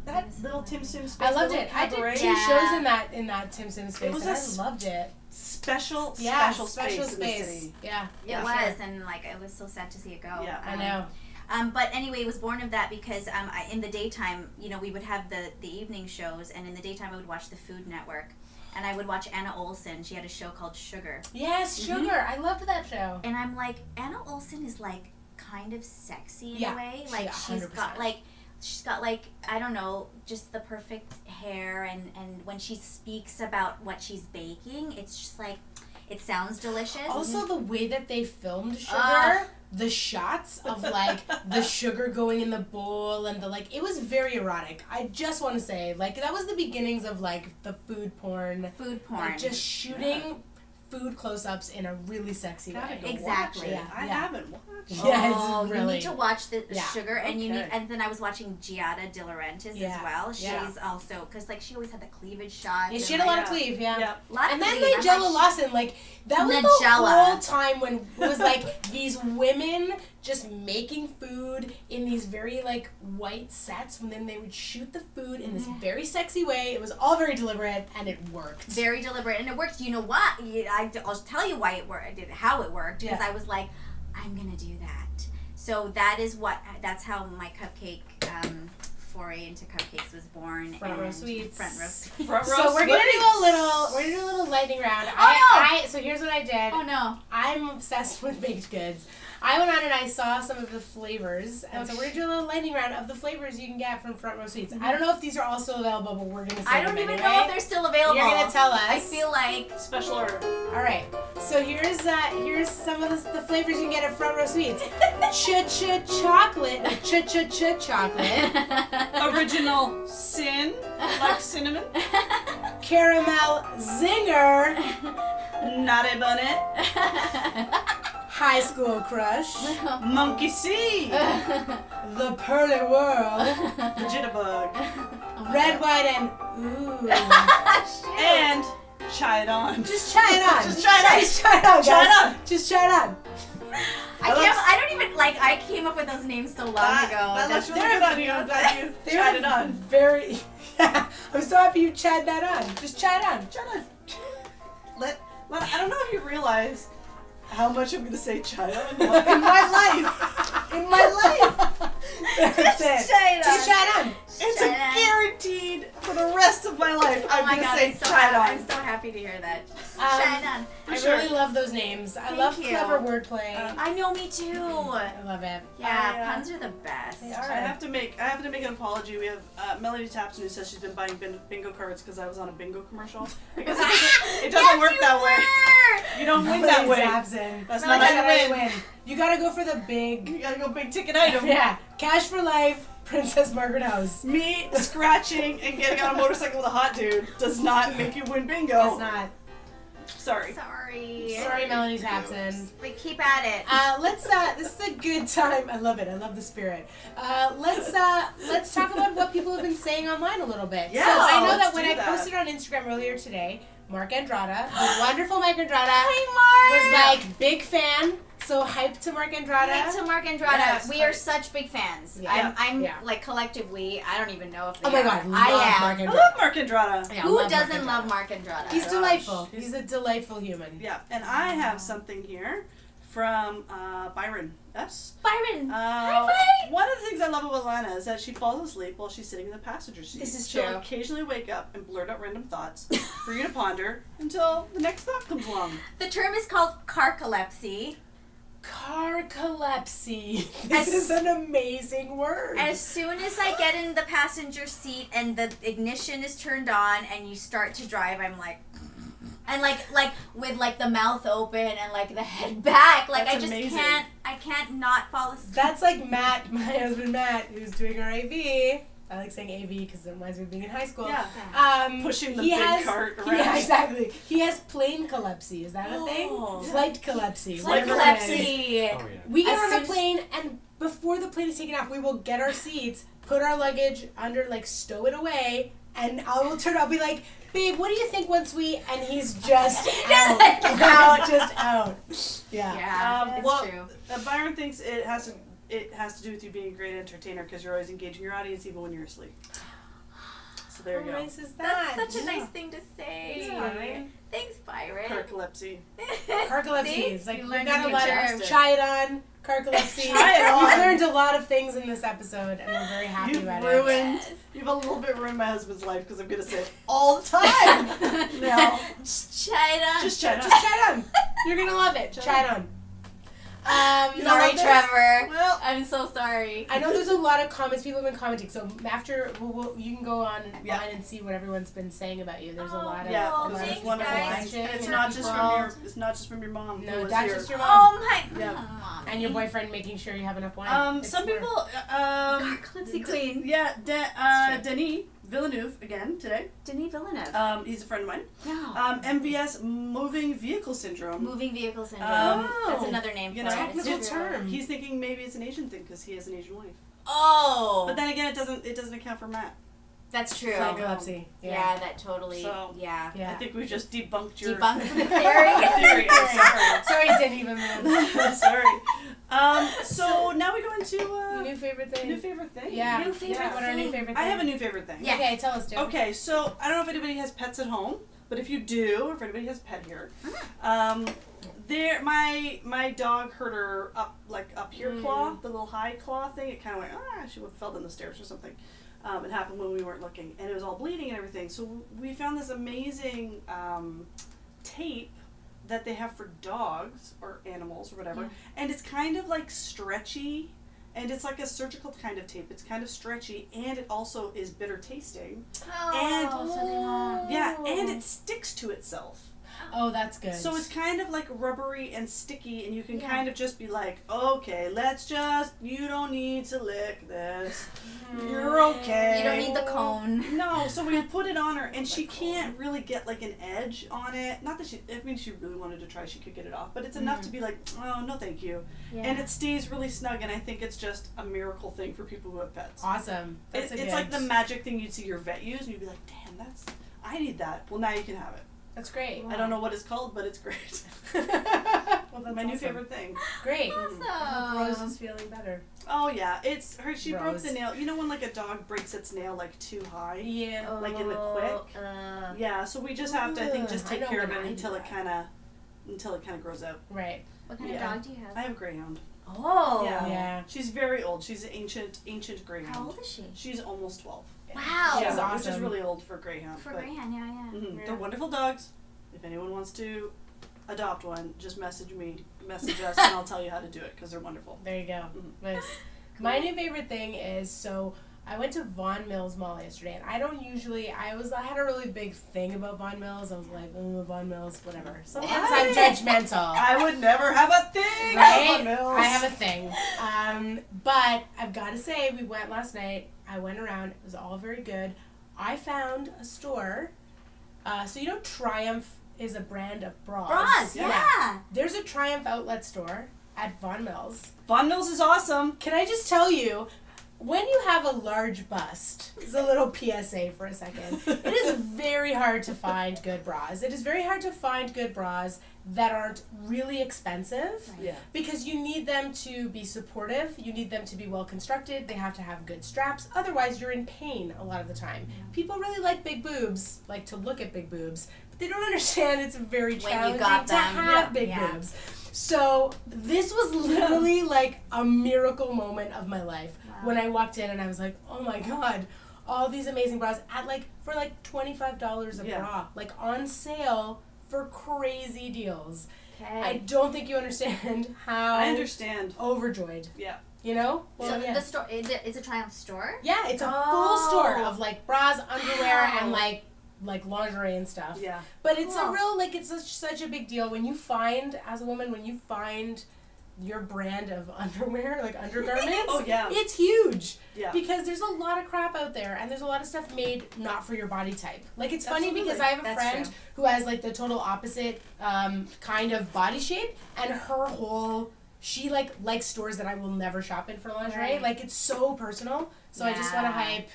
Speaker 1: that
Speaker 3: It was
Speaker 1: little
Speaker 3: lovely.
Speaker 1: Tim Sims space,
Speaker 2: I loved
Speaker 1: little
Speaker 2: it. I did
Speaker 1: cabaret,
Speaker 2: 2
Speaker 3: Yeah.
Speaker 2: shows in that Tim Sims space.
Speaker 1: It was
Speaker 2: and
Speaker 1: a
Speaker 2: I loved it.
Speaker 1: special
Speaker 2: Special
Speaker 1: space in the
Speaker 2: space.
Speaker 1: city.
Speaker 2: Yeah.
Speaker 3: It
Speaker 1: Yeah.
Speaker 3: was, and like it was so sad to see it go.
Speaker 1: Yeah.
Speaker 2: I know.
Speaker 3: But anyway, it was born of that because in the daytime, we would have the evening shows, and in the daytime I would watch the Food Network, and I would watch Anna Olsen. She had a show called Sugar,
Speaker 2: Yes, Sugar. I loved that show.
Speaker 3: and I'm like, Anna Olsen is like kind of sexy in
Speaker 2: Yeah,
Speaker 3: a way.
Speaker 2: she-
Speaker 3: Like she's
Speaker 2: 100%.
Speaker 3: got like I don't know, just the perfect hair, and when she speaks about what she's baking, it's just like it sounds delicious.
Speaker 2: Also, the way that they filmed Sugar,
Speaker 3: Ah.
Speaker 2: the shots of like the sugar going in the bowl and it was very erotic. I just want to say, that was the beginnings of the food porn,
Speaker 3: Food porn.
Speaker 2: like just shooting food close-ups in a really sexy
Speaker 1: Gotta
Speaker 2: way.
Speaker 1: go
Speaker 3: Exactly.
Speaker 1: watch it.
Speaker 2: Yeah,
Speaker 1: I
Speaker 2: yeah.
Speaker 1: haven't watched.
Speaker 2: Yeah,
Speaker 3: Oh,
Speaker 2: it's
Speaker 3: you
Speaker 2: really-
Speaker 3: need to watch the
Speaker 2: Yeah.
Speaker 3: Sugar, and you need,
Speaker 1: Okay.
Speaker 3: and then I was watching Giada De Laurentiis
Speaker 2: Yeah.
Speaker 3: as well. She's
Speaker 2: Yeah.
Speaker 3: also because she always had the cleavage shots.
Speaker 2: Yeah, she
Speaker 3: and,
Speaker 2: had a lot
Speaker 1: Yeah.
Speaker 2: of cleave, yeah.
Speaker 1: Yeah.
Speaker 3: a lot of
Speaker 2: And then
Speaker 3: cleave. I'm
Speaker 2: Nigella
Speaker 3: like,
Speaker 2: Lawson, that was the
Speaker 3: Nigella.
Speaker 2: whole time when it was these women just making food in these very white sets, and then they would shoot the food in this very sexy way. It was all very deliberate, and it worked.
Speaker 3: very deliberate, and it worked. You know what? I'll tell you why it worked. How it worked because
Speaker 2: Yeah.
Speaker 3: I was like, I'm gonna do that. So that's how my cupcake foray into cupcakes was born.
Speaker 2: Front row
Speaker 3: and
Speaker 2: sweets.
Speaker 3: Front row sweets.
Speaker 1: Front row
Speaker 2: So we're gonna do
Speaker 1: sweets.
Speaker 2: we're gonna do a little lightning round.
Speaker 3: Oh,
Speaker 2: So here's what I did.
Speaker 3: Oh no.
Speaker 2: I'm obsessed with baked goods. I went on and I saw some of the flavors, and so we're gonna do a little lightning round of the flavors you can get from Front Row Sweets. I don't know if these are also available, but we're gonna say
Speaker 3: I don't
Speaker 2: them
Speaker 3: even
Speaker 2: anyway.
Speaker 3: know if they're still available.
Speaker 2: You're gonna tell us.
Speaker 3: I feel like
Speaker 1: Special order.
Speaker 2: All right. So here's some of the flavors you can get at Front Row Sweets. Ch-ch chocolate. Ch-ch-ch chocolate.
Speaker 1: Original sin, like cinnamon.
Speaker 2: Caramel zinger.
Speaker 1: Nutty bunny.
Speaker 2: High school crush.
Speaker 1: Monkey see.
Speaker 2: The pearly whirl.
Speaker 1: The jitterbug.
Speaker 2: Red, white, and ooh.
Speaker 1: And chai it on.
Speaker 2: Just try it on.
Speaker 1: Just try it on.
Speaker 2: Just try it on, guys.
Speaker 1: Try it on.
Speaker 2: Just try it on.
Speaker 3: I don't even I came up with those names so long ago.
Speaker 1: That looks
Speaker 3: That's
Speaker 1: really good on you. I'm glad you
Speaker 2: They're
Speaker 1: tried it on.
Speaker 2: Very. I'm so happy you tried that on. Just try it on.
Speaker 1: Try it on. I don't know if you realize how much I'm going to say chai on in my life. In my life.
Speaker 2: That's it.
Speaker 3: try it
Speaker 2: Just
Speaker 3: on.
Speaker 2: try it on.
Speaker 1: It's
Speaker 3: Chai it on.
Speaker 1: guaranteed for the rest of my life.
Speaker 3: Oh
Speaker 1: I'm
Speaker 3: my
Speaker 1: going to
Speaker 3: god,
Speaker 1: say
Speaker 3: I'm so
Speaker 1: chai it
Speaker 3: I'm
Speaker 1: on.
Speaker 3: so happy to hear that. Try it on.
Speaker 2: I
Speaker 1: sure.
Speaker 2: really love those names. I
Speaker 3: Thank
Speaker 2: love
Speaker 3: you.
Speaker 2: clever wordplay.
Speaker 3: I know, me too.
Speaker 2: I love it.
Speaker 3: Yeah, puns are the best.
Speaker 2: They are.
Speaker 1: I have to make an apology. We have Melody Tapson who says she's been buying bingo cards because I was on a bingo commercial. Because it doesn't work that way. You don't win that way.
Speaker 2: Absent.
Speaker 1: That's
Speaker 2: No,
Speaker 1: not how
Speaker 2: that's
Speaker 1: you
Speaker 2: how
Speaker 1: win.
Speaker 2: You gotta go for the big.
Speaker 1: You gotta go big ticket item.
Speaker 2: Yeah, cash for life, Princess Margaret House.
Speaker 1: Me scratching and getting on a motorcycle with a hot dude does not make you win bingo.
Speaker 2: That's not.
Speaker 1: Sorry.
Speaker 2: Sorry, Melanie Tapson.
Speaker 3: But keep at it.
Speaker 2: Let's. This is a good time. I love it. I love the spirit. Let's talk about what people have been saying online a little bit.
Speaker 1: Yeah,
Speaker 2: So I know
Speaker 1: let's
Speaker 2: that when
Speaker 1: do
Speaker 2: I
Speaker 1: that.
Speaker 2: posted on Instagram earlier today, Mark Andrada, the wonderful Mike Andrada,
Speaker 3: Hi,
Speaker 2: was like big fan. So hyped to Mark Andrada.
Speaker 3: Thanks to Mark Andrada.
Speaker 1: Yes,
Speaker 3: we are such big fans.
Speaker 2: Yeah.
Speaker 3: I'm
Speaker 2: Yeah.
Speaker 3: like collectively. I don't even know if they
Speaker 2: Oh my
Speaker 3: are.
Speaker 2: God, love
Speaker 3: I am.
Speaker 2: Mark
Speaker 1: I
Speaker 2: Andrada.
Speaker 1: love Mark Andrada.
Speaker 2: Yeah,
Speaker 3: Who
Speaker 2: love Mark
Speaker 3: doesn't
Speaker 2: Andrada.
Speaker 3: love Mark Andrada?
Speaker 2: He's
Speaker 1: Gosh.
Speaker 2: delightful. He's a delightful human.
Speaker 1: Yeah, and I have something here from Byron. Yes.
Speaker 3: Byron.
Speaker 1: Uh,
Speaker 3: Byron.
Speaker 1: One of the things I love about Lana is that she falls asleep while she's sitting in the passenger seat.
Speaker 3: This is
Speaker 1: She'll
Speaker 3: true.
Speaker 1: occasionally wake up and blurt out random thoughts for you to ponder until the next thought comes along.
Speaker 3: The term is called carcolepsy.
Speaker 2: Carcolepsy. This is an amazing word.
Speaker 3: As soon as I get in the passenger seat and the ignition is turned on and you start to drive, I'm like, and like with like the mouth open and like the head back, like
Speaker 1: That's
Speaker 3: I just
Speaker 1: amazing.
Speaker 3: I can't not fall asleep.
Speaker 2: That's like Matt, my husband Matt, who's doing our AV. I like saying AV because it reminds me of being in high school.
Speaker 1: Yeah. Pushing the
Speaker 2: he
Speaker 1: big cart around.
Speaker 2: Yeah, exactly. He has plane calepsy. Is that a thing?
Speaker 3: Oh.
Speaker 2: Flight calepsy.
Speaker 3: Flight
Speaker 2: whatever it is.
Speaker 3: calepsy.
Speaker 4: Oh, yeah.
Speaker 2: We get
Speaker 3: As
Speaker 2: on
Speaker 3: soon
Speaker 2: a
Speaker 3: as-
Speaker 2: plane, and before the plane is taken off, we will get our seats, put our luggage under, like, stow it away, and I will turn. I'll be like, "Babe, what do you think once we?" And he's just out, just out. Yeah.
Speaker 3: Yeah, that's
Speaker 1: well,
Speaker 3: true.
Speaker 1: Byron thinks it has to do with you being a great entertainer because you're always engaging your audience even when you're asleep. So there you
Speaker 2: How
Speaker 1: go.
Speaker 2: nice is that?
Speaker 3: That's such a nice thing to say.
Speaker 2: Thanks, Byron.
Speaker 3: Thanks, Byron.
Speaker 1: Carcolepsy.
Speaker 2: Carcolepsy
Speaker 3: See?
Speaker 2: is like
Speaker 3: You
Speaker 2: we've
Speaker 3: learned
Speaker 2: got a
Speaker 3: new
Speaker 2: lot
Speaker 3: terms.
Speaker 2: of try it on. Carcolepsy.
Speaker 1: Try it on.
Speaker 2: We've learned a lot of things in this episode, and we're very happy
Speaker 1: You've
Speaker 2: about
Speaker 1: ruined.
Speaker 3: Yes.
Speaker 1: You've a little bit ruined my husband's life because I'm gonna say it all the time. No.
Speaker 3: Just try it on.
Speaker 1: Just try
Speaker 2: it.
Speaker 1: it
Speaker 2: Just
Speaker 1: on.
Speaker 2: try it on. You're gonna love it. Try it on.
Speaker 1: You
Speaker 3: Sorry,
Speaker 1: love this?
Speaker 3: Trevor.
Speaker 1: Well,
Speaker 3: I'm so sorry.
Speaker 2: I know there's a lot of comments. People have been commenting. So after, you can go on
Speaker 1: Yeah.
Speaker 2: line and see what everyone's been saying about you. There's a lot of
Speaker 1: yeah,
Speaker 3: Oh,
Speaker 2: a lot
Speaker 3: thanks,
Speaker 2: of
Speaker 1: wonderful.
Speaker 3: guys.
Speaker 1: And it's
Speaker 2: watching
Speaker 1: not
Speaker 2: and
Speaker 1: just
Speaker 2: people-
Speaker 1: from your. It's not just from your mom.
Speaker 2: No,
Speaker 1: who was
Speaker 2: that's
Speaker 1: here.
Speaker 2: just your mom
Speaker 3: Oh my.
Speaker 1: Yeah.
Speaker 3: Mommy.
Speaker 2: and your boyfriend making sure you have enough wine. It's
Speaker 1: Some
Speaker 2: smart.
Speaker 1: people.
Speaker 3: Carcolepsy queen.
Speaker 1: Yeah,
Speaker 2: It's true.
Speaker 1: Denis Villeneuve again today.
Speaker 3: Denis Villeneuve.
Speaker 1: He's a friend of mine.
Speaker 3: No.
Speaker 1: MVS, moving vehicle syndrome.
Speaker 3: Moving vehicle syndrome.
Speaker 1: Oh.
Speaker 3: That's another name
Speaker 1: You
Speaker 3: for
Speaker 1: know,
Speaker 3: it. It's
Speaker 2: technical
Speaker 3: true.
Speaker 2: term.
Speaker 1: He's thinking maybe it's an Asian thing because he has an Asian wife.
Speaker 3: Oh.
Speaker 1: But then again, it doesn't account for Matt.
Speaker 3: That's true.
Speaker 2: Carcolepsy.
Speaker 3: Yeah, that totally.
Speaker 1: So-
Speaker 3: yeah.
Speaker 2: Yeah.
Speaker 1: I think we've just debunked your
Speaker 3: Debunked the theory.
Speaker 1: theory. I'm sorry.
Speaker 2: Sorry, it didn't even move.
Speaker 1: I'm sorry. So now we go into
Speaker 2: New favorite thing.
Speaker 1: new favorite thing.
Speaker 2: Yeah.
Speaker 3: New favorite
Speaker 2: yeah. What our new
Speaker 3: thing.
Speaker 2: favorite thing?
Speaker 1: I have a new favorite thing.
Speaker 3: Yeah.
Speaker 2: Okay, tell us, Jim.
Speaker 1: Okay, so I don't know if anybody has pets at home, but if you do, or if anybody has a pet here, there my dog hurt her up here claw, the little high claw thing. It kind of went she fell down the stairs or something. It happened when we weren't looking, and it was all bleeding and everything. So we found this amazing tape that they have for dogs or animals or whatever,
Speaker 3: Yeah.
Speaker 1: and it's kind of like stretchy. And it's like a surgical kind of tape. It's kind of stretchy, and it also is bitter tasting.
Speaker 3: Oh, so they won't.
Speaker 1: Yeah, and it sticks to itself.
Speaker 2: Oh, that's good.
Speaker 1: So it's kind of like rubbery and sticky, and you can
Speaker 3: Yeah.
Speaker 1: kind of just be like, okay, you don't need to lick this. You're okay.
Speaker 3: You don't need the cone.
Speaker 1: No, so we put it on her, and she can't really get like an edge on it. Not that she really wanted to try, she could get it off, but it's enough to be like, oh, no thank you.
Speaker 3: Yeah.
Speaker 1: And it stays really snug, and I think it's just a miracle thing for people who have pets.
Speaker 2: awesome. That's
Speaker 1: It's like the magic thing you'd see your vet use, and you'd be like, damn, I need that. Well, now you can have it.
Speaker 2: That's great.
Speaker 1: I don't know what it's called, but it's great.
Speaker 2: Well, that's
Speaker 1: My new
Speaker 2: awesome.
Speaker 1: favorite thing.
Speaker 2: Great. I hope
Speaker 3: Awesome.
Speaker 2: Rose is feeling better.
Speaker 1: Oh yeah, it's her. She broke
Speaker 2: Rose.
Speaker 1: the nail. You know when like a dog breaks its nail like too high?
Speaker 2: Yeah.
Speaker 1: Like in the quick? Yeah. So we just have to, I think, just
Speaker 2: I
Speaker 1: take
Speaker 2: know
Speaker 1: care of
Speaker 2: when
Speaker 1: it
Speaker 2: I do
Speaker 1: until it
Speaker 2: that.
Speaker 1: kind of grows out.
Speaker 2: Right.
Speaker 3: What kind
Speaker 1: Yeah.
Speaker 3: of dog do you have?
Speaker 1: I have a greyhound.
Speaker 3: Oh.
Speaker 1: Yeah.
Speaker 2: Yeah.
Speaker 1: She's very old. She's an ancient greyhound.
Speaker 3: How old is she?
Speaker 1: She's almost 12.
Speaker 3: Wow.
Speaker 2: She's
Speaker 1: Yeah, which is
Speaker 2: awesome.
Speaker 1: really old for a greyhound.
Speaker 3: For
Speaker 1: but,
Speaker 3: Greyhound, yeah.
Speaker 1: mhm,
Speaker 2: Yeah.
Speaker 1: They're wonderful dogs. If anyone wants to adopt one, just message us, and I'll tell you how to do it because they're wonderful.
Speaker 2: There you go.
Speaker 1: Mhm.
Speaker 2: Nice. My new favorite thing is, so I went to Vaughan Mills Mall yesterday, and I had a really big thing about Vaughan Mills. I was like, Vaughan Mills, whatever. Sometimes I'm judgmental.
Speaker 1: I would never have a thing.
Speaker 2: Right?
Speaker 1: Vaughan Mills.
Speaker 2: I have a thing. But I've got to say, we went last night. I went around. It was all very good. I found a store. So you know Triumph is a brand of bras.
Speaker 3: Bras, yeah.
Speaker 2: There's a Triumph outlet store at Vaughan Mills.
Speaker 1: Vaughan Mills is awesome.
Speaker 2: Can I just tell you, when you have a large bust, this is a little PSA for a second, it is very hard to find good bras. It is very hard to find good bras that aren't really expensive.
Speaker 1: Yeah.
Speaker 2: Because you need them to be supportive, you need them to be well constructed, they have to have good straps, otherwise you're in pain a lot of the time. People really like big boobs, like to look at big boobs, but they don't understand it's very challenging to have big boobs. So this was literally like a miracle moment of my life when I walked in and I was like, oh my god, all these amazing bras at for $25 a bra, like on sale for crazy deals.
Speaker 3: Okay.
Speaker 2: I don't think you understand how
Speaker 1: I understand.
Speaker 2: Overjoyed.
Speaker 1: Yeah.
Speaker 2: You know?
Speaker 3: So the store, it's a Triumph store?
Speaker 2: Yeah, it's a full store of like bras, underwear, and like lingerie and stuff.
Speaker 1: Yeah.
Speaker 2: But it's a real, it's such a big deal when you find, as a woman, when you find your brand of underwear, like undergarments.
Speaker 1: Oh, yeah.
Speaker 2: It's huge.
Speaker 1: Yeah.
Speaker 2: Because there's a lot of crap out there, and there's a lot of stuff made not for your body type. Like, it's funny
Speaker 1: Absolutely.
Speaker 2: because I have a
Speaker 3: That's
Speaker 2: friend
Speaker 3: true.
Speaker 2: who has, like, the total opposite kind of body shape, and her whole... She, likes stores that I will never shop in for lingerie.
Speaker 3: Right.
Speaker 2: Like, it's so personal. So I just want to
Speaker 3: Yeah.
Speaker 2: hype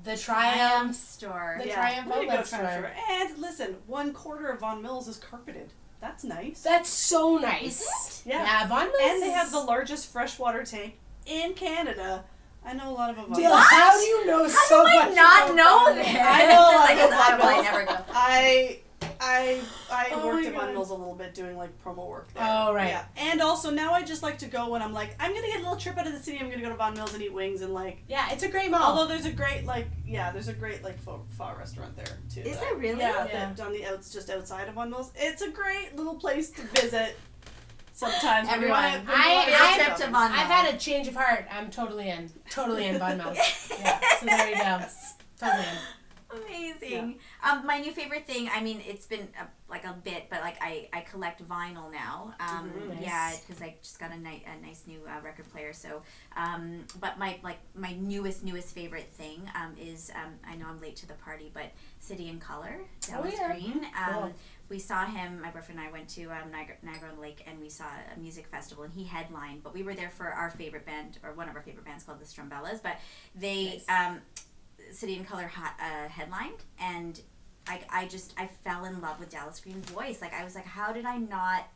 Speaker 2: the Triumph
Speaker 3: store.
Speaker 2: The
Speaker 1: Yeah.
Speaker 2: Triumph
Speaker 1: Way to go,
Speaker 2: outlet
Speaker 1: Triumph
Speaker 2: store.
Speaker 1: And listen, 1/4 of Vaughan Mills is carpeted. That's nice.
Speaker 2: That's so nice.
Speaker 3: Is
Speaker 1: Yeah.
Speaker 2: Yeah, Vaughan Mills
Speaker 1: And they
Speaker 2: is-
Speaker 1: have the largest freshwater tank in Canada. I know a lot of them.
Speaker 2: Dale, how do you know so much?
Speaker 3: How do I not
Speaker 2: about
Speaker 3: know
Speaker 2: Vaughan
Speaker 3: this?
Speaker 2: Mills?
Speaker 1: I know a lot
Speaker 3: I guess
Speaker 1: about
Speaker 3: I
Speaker 1: Vaughan
Speaker 3: probably never go.
Speaker 1: I
Speaker 2: Oh
Speaker 1: worked
Speaker 2: my
Speaker 1: at Vaughan
Speaker 2: God.
Speaker 1: Mills a little bit doing promo work there.
Speaker 2: Oh, right.
Speaker 1: Yeah. And also now I just like to go when I'm like, I'm gonna get a little trip out of the city, I'm gonna go to Vaughan Mills and eat wings and
Speaker 2: Yeah, it's a great mall.
Speaker 1: although there's a great pho restaurant there too.
Speaker 3: Is
Speaker 1: that-
Speaker 3: there really?
Speaker 1: Yeah,
Speaker 2: Yeah.
Speaker 1: on the just outside of Vaughan Mills. It's a great little place to visit sometimes. when you
Speaker 3: Everyone.
Speaker 1: wanna- when you wanna
Speaker 3: Field
Speaker 1: go
Speaker 3: trip to
Speaker 1: shopping.
Speaker 3: Vaughan
Speaker 2: I've
Speaker 3: Mills.
Speaker 2: had a change of heart. I'm totally in. Totally in Vaughan Mills. Yeah, so there you go. Totally in.
Speaker 3: Amazing. My new favorite thing, I mean, it's been a bit, but I collect vinyl now.
Speaker 2: Nice.
Speaker 3: Yeah, because I just got a nice new record player. So, but my newest favorite thing is I know I'm late to the party, but City in Color, Dallas
Speaker 2: yeah.
Speaker 3: Green.
Speaker 2: Cool.
Speaker 3: We saw him. My boyfriend and I went to Niagara on the Lake, and we saw a music festival, and he headlined. But we were there for our favorite band, or one of our favorite bands, called the Strumbellas. But they.
Speaker 2: Nice.
Speaker 3: City in Color headlined, and I fell in love with Dallas Green's voice. Like, I was like, how did I not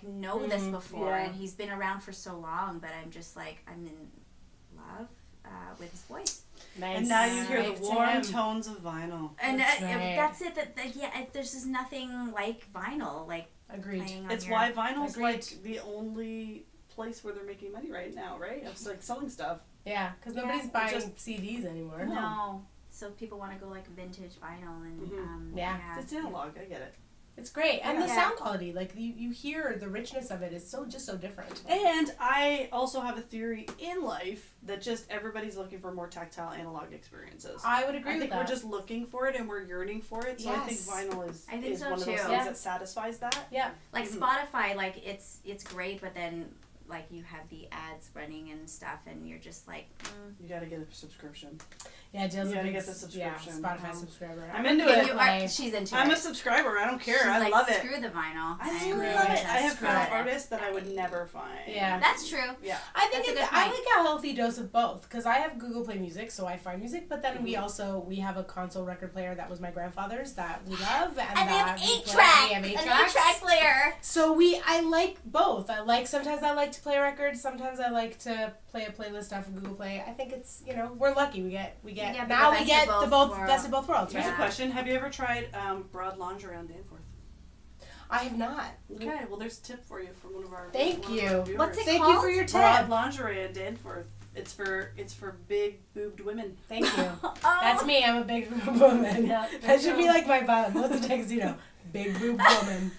Speaker 3: know this before?
Speaker 1: Yeah.
Speaker 3: And he's been around for so long, but I'm just like, I'm in love with his voice.
Speaker 2: Nice.
Speaker 1: And now you hear
Speaker 2: Right
Speaker 1: the
Speaker 2: to
Speaker 1: warm
Speaker 2: him.
Speaker 1: tones of vinyl.
Speaker 3: And
Speaker 2: That's right.
Speaker 3: that's it. There's just nothing like vinyl, like
Speaker 2: Agreed.
Speaker 3: playing on
Speaker 1: It's
Speaker 3: your...
Speaker 1: why vinyl's
Speaker 2: Agreed.
Speaker 1: the only place where they're making money right now, right? It's selling stuff.
Speaker 2: Yeah, because
Speaker 3: Yeah.
Speaker 2: nobody's buying
Speaker 1: Just-
Speaker 2: CDs anymore.
Speaker 3: No. So people want to go vintage vinyl and
Speaker 1: Mhm.
Speaker 2: Yeah.
Speaker 1: It's analog, I get it.
Speaker 2: It's great. And the
Speaker 3: Yeah.
Speaker 2: sound quality, you hear the richness of it is so different.
Speaker 1: And I also have a theory in life that just everybody's looking for more tactile analog experiences.
Speaker 2: I would agree
Speaker 1: I
Speaker 2: with
Speaker 1: think
Speaker 2: that.
Speaker 1: we're just looking for it and we're yearning for it. So I think
Speaker 2: Yes.
Speaker 1: vinyl is
Speaker 3: I think so
Speaker 1: one of those
Speaker 3: too.
Speaker 1: things
Speaker 2: Yeah.
Speaker 1: that satisfies that.
Speaker 2: Yeah.
Speaker 3: Like
Speaker 1: Mhm.
Speaker 3: Spotify, it's great, but then you have the ads running and stuff, and you're just like,
Speaker 1: You gotta get a subscription.
Speaker 2: Yeah, Jill's
Speaker 1: You
Speaker 2: a
Speaker 1: gotta
Speaker 2: big
Speaker 1: get the subscription.
Speaker 2: Spotify subscriber.
Speaker 1: I'm into
Speaker 3: Can
Speaker 1: it.
Speaker 3: you, she's into
Speaker 1: I'm
Speaker 3: it.
Speaker 1: a subscriber. I don't care.
Speaker 3: She's
Speaker 1: I
Speaker 3: like,
Speaker 1: love it.
Speaker 3: Screw the vinyl.
Speaker 1: I
Speaker 3: I'm
Speaker 1: really
Speaker 2: Screw
Speaker 1: love
Speaker 2: it.
Speaker 1: it. I have
Speaker 3: Screw
Speaker 1: found
Speaker 3: it.
Speaker 1: artists that I would never find.
Speaker 2: Yeah.
Speaker 3: That's true.
Speaker 1: Yeah.
Speaker 2: I think
Speaker 3: That's a good
Speaker 2: I
Speaker 3: point.
Speaker 2: like a healthy dose of both because I have Google Play Music, so I find music. But then we have a console record player that was my grandfather's that we love, and
Speaker 3: And they have
Speaker 2: that we
Speaker 3: 8-track.
Speaker 2: play. We have
Speaker 3: An
Speaker 2: 8-tracks.
Speaker 3: 8-track player.
Speaker 2: So I like both. Sometimes I like to play records. Sometimes I like to play a playlist off of Google Play. I think it's we're lucky. We get
Speaker 3: Yeah, but
Speaker 2: now
Speaker 3: the
Speaker 2: we
Speaker 3: best
Speaker 2: get
Speaker 3: of
Speaker 2: the
Speaker 3: both
Speaker 2: best of both worlds.
Speaker 1: Here's
Speaker 2: Right?
Speaker 1: a question. Have you ever tried broad lingerie on Danforth?
Speaker 2: I have not.
Speaker 1: Okay, well there's a tip for you from one of our
Speaker 2: Thank
Speaker 1: one of
Speaker 2: you.
Speaker 1: our viewers.
Speaker 3: What's it
Speaker 2: Thank you
Speaker 3: called?
Speaker 2: for your
Speaker 1: Broad
Speaker 2: tip.
Speaker 1: lingerie in Danforth. It's for big boobed women.
Speaker 2: Thank you.
Speaker 3: Oh.
Speaker 2: That's me. I'm a big boob woman.
Speaker 1: Yeah,
Speaker 2: That should be like my bottom. What's the tuxedo? Big boob woman.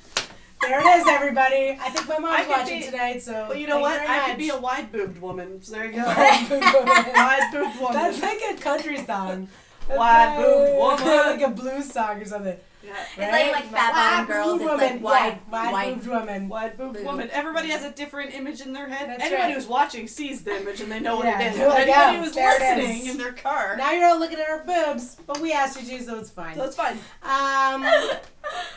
Speaker 2: There it is, everybody. I think my
Speaker 1: I
Speaker 2: mom's
Speaker 1: could
Speaker 2: watching
Speaker 1: be-
Speaker 2: tonight, so.
Speaker 1: Well, you know
Speaker 2: thank
Speaker 1: what?
Speaker 2: very
Speaker 1: I could
Speaker 2: much.
Speaker 1: be a wide-boobed woman. So there you go.
Speaker 2: Wide-boobed woman.
Speaker 1: Wide-boobed woman.
Speaker 2: That's like a country song. That's
Speaker 1: Wide-boobed
Speaker 2: like-
Speaker 1: woman.
Speaker 2: Like a blues song or something.
Speaker 1: Yeah.
Speaker 3: It's like fat bottom girls. It's like wide.
Speaker 2: wide-boobed woman.
Speaker 1: Wide-boobed
Speaker 3: Boob.
Speaker 1: woman. Everybody has a different image in their head.
Speaker 2: That's
Speaker 1: Anybody
Speaker 2: right.
Speaker 1: who's watching sees the image and they know
Speaker 2: Yeah,
Speaker 1: what it is.
Speaker 2: they're
Speaker 1: But
Speaker 2: like,
Speaker 1: anybody
Speaker 2: oh,
Speaker 1: who's
Speaker 2: there it
Speaker 1: listening
Speaker 2: is.
Speaker 1: in their car,
Speaker 2: Now you're all looking at our boobs, but we asked you to, so it's fine.
Speaker 1: so it's fine.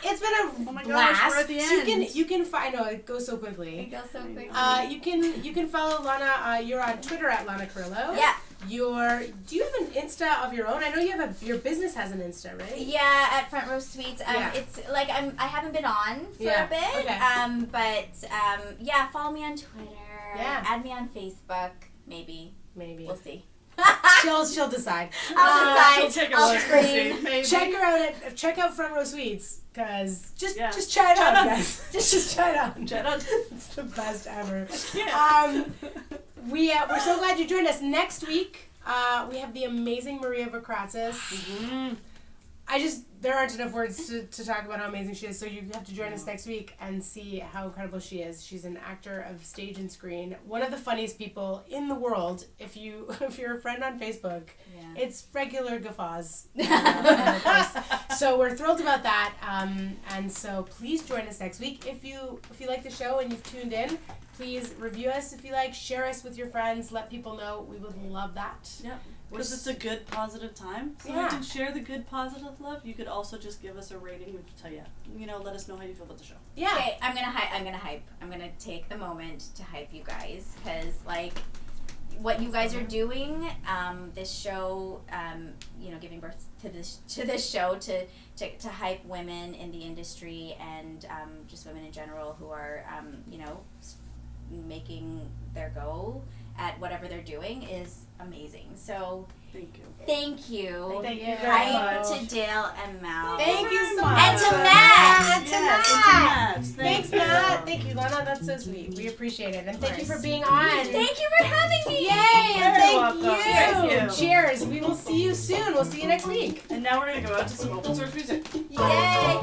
Speaker 2: It's been a
Speaker 1: Oh my gosh,
Speaker 2: blast.
Speaker 1: we're at the
Speaker 2: So
Speaker 1: end.
Speaker 2: you can find. No, it goes so
Speaker 3: It
Speaker 2: quickly.
Speaker 3: goes so quickly.
Speaker 2: You can follow Lana. You're on Twitter at Lana Carillo.
Speaker 3: Yeah.
Speaker 2: Do you have an Insta of your own? I know you have your business has an Insta, right?
Speaker 3: Yeah, at Front Row Suites.
Speaker 2: Yeah.
Speaker 3: It's like I haven't been on for
Speaker 2: Yeah,
Speaker 3: a bit.
Speaker 2: okay.
Speaker 3: But yeah, follow me on Twitter.
Speaker 2: Yeah.
Speaker 3: Add me on Facebook. Maybe.
Speaker 2: Maybe.
Speaker 3: We'll see.
Speaker 2: She'll decide.
Speaker 3: I'll
Speaker 1: She'll
Speaker 3: decide.
Speaker 1: take a
Speaker 3: I'll
Speaker 1: look.
Speaker 3: scream.
Speaker 1: Maybe.
Speaker 2: Check out Front Row Suites, cause just
Speaker 1: Yeah.
Speaker 2: try it
Speaker 1: Try
Speaker 2: out,
Speaker 1: it on.
Speaker 2: guys. Just try it out.
Speaker 1: Shut up.
Speaker 2: It's the best ever.
Speaker 1: Yeah.
Speaker 2: We're so glad you joined us. Next week, we have the amazing Maria Vakratzis.
Speaker 1: Mhm.
Speaker 2: There aren't enough words to talk about how amazing she is, so you have to join us next week and see how incredible she is. She's an actor of stage and screen, one of the funniest people in the world. If you're a friend on Facebook,
Speaker 3: Yeah.
Speaker 2: it's regular guffaws. So we're thrilled about that, and so please join us next week. If you like the show and you've tuned in, please review us if you like, share us with your friends, let people know. We would love that.
Speaker 1: Yep. Because it's a good, positive time. So
Speaker 2: Yeah.
Speaker 1: you can share the good, positive love. You could also just give us a rating and tell let us know how you feel about the show.
Speaker 2: Yeah.
Speaker 3: Okay, I'm gonna hype. I'm gonna take the moment to hype you guys because like what you guys are doing, this show, giving birth to this show to hype women in the industry and just women in general who are making their go at whatever they're doing is amazing. So
Speaker 1: Thank you.
Speaker 3: thank you.
Speaker 2: Thank you
Speaker 1: very
Speaker 3: Hi
Speaker 1: much.
Speaker 3: to Dale and Mel.
Speaker 2: Thank you so
Speaker 1: much.
Speaker 2: much.
Speaker 3: And to Matt.
Speaker 1: Yes, and to Matt.
Speaker 2: Thanks, Matt. Thank you, Lana. That's so sweet. We appreciate it. And thank you for being on.
Speaker 3: Thank you for having me.
Speaker 2: Yay! And
Speaker 1: Very
Speaker 2: thank
Speaker 1: welcome.
Speaker 2: you.
Speaker 1: Thank you.
Speaker 2: Cheers. We will see you soon. We'll see you next week.
Speaker 1: And now we're going to go out to some open source music.
Speaker 3: Yay.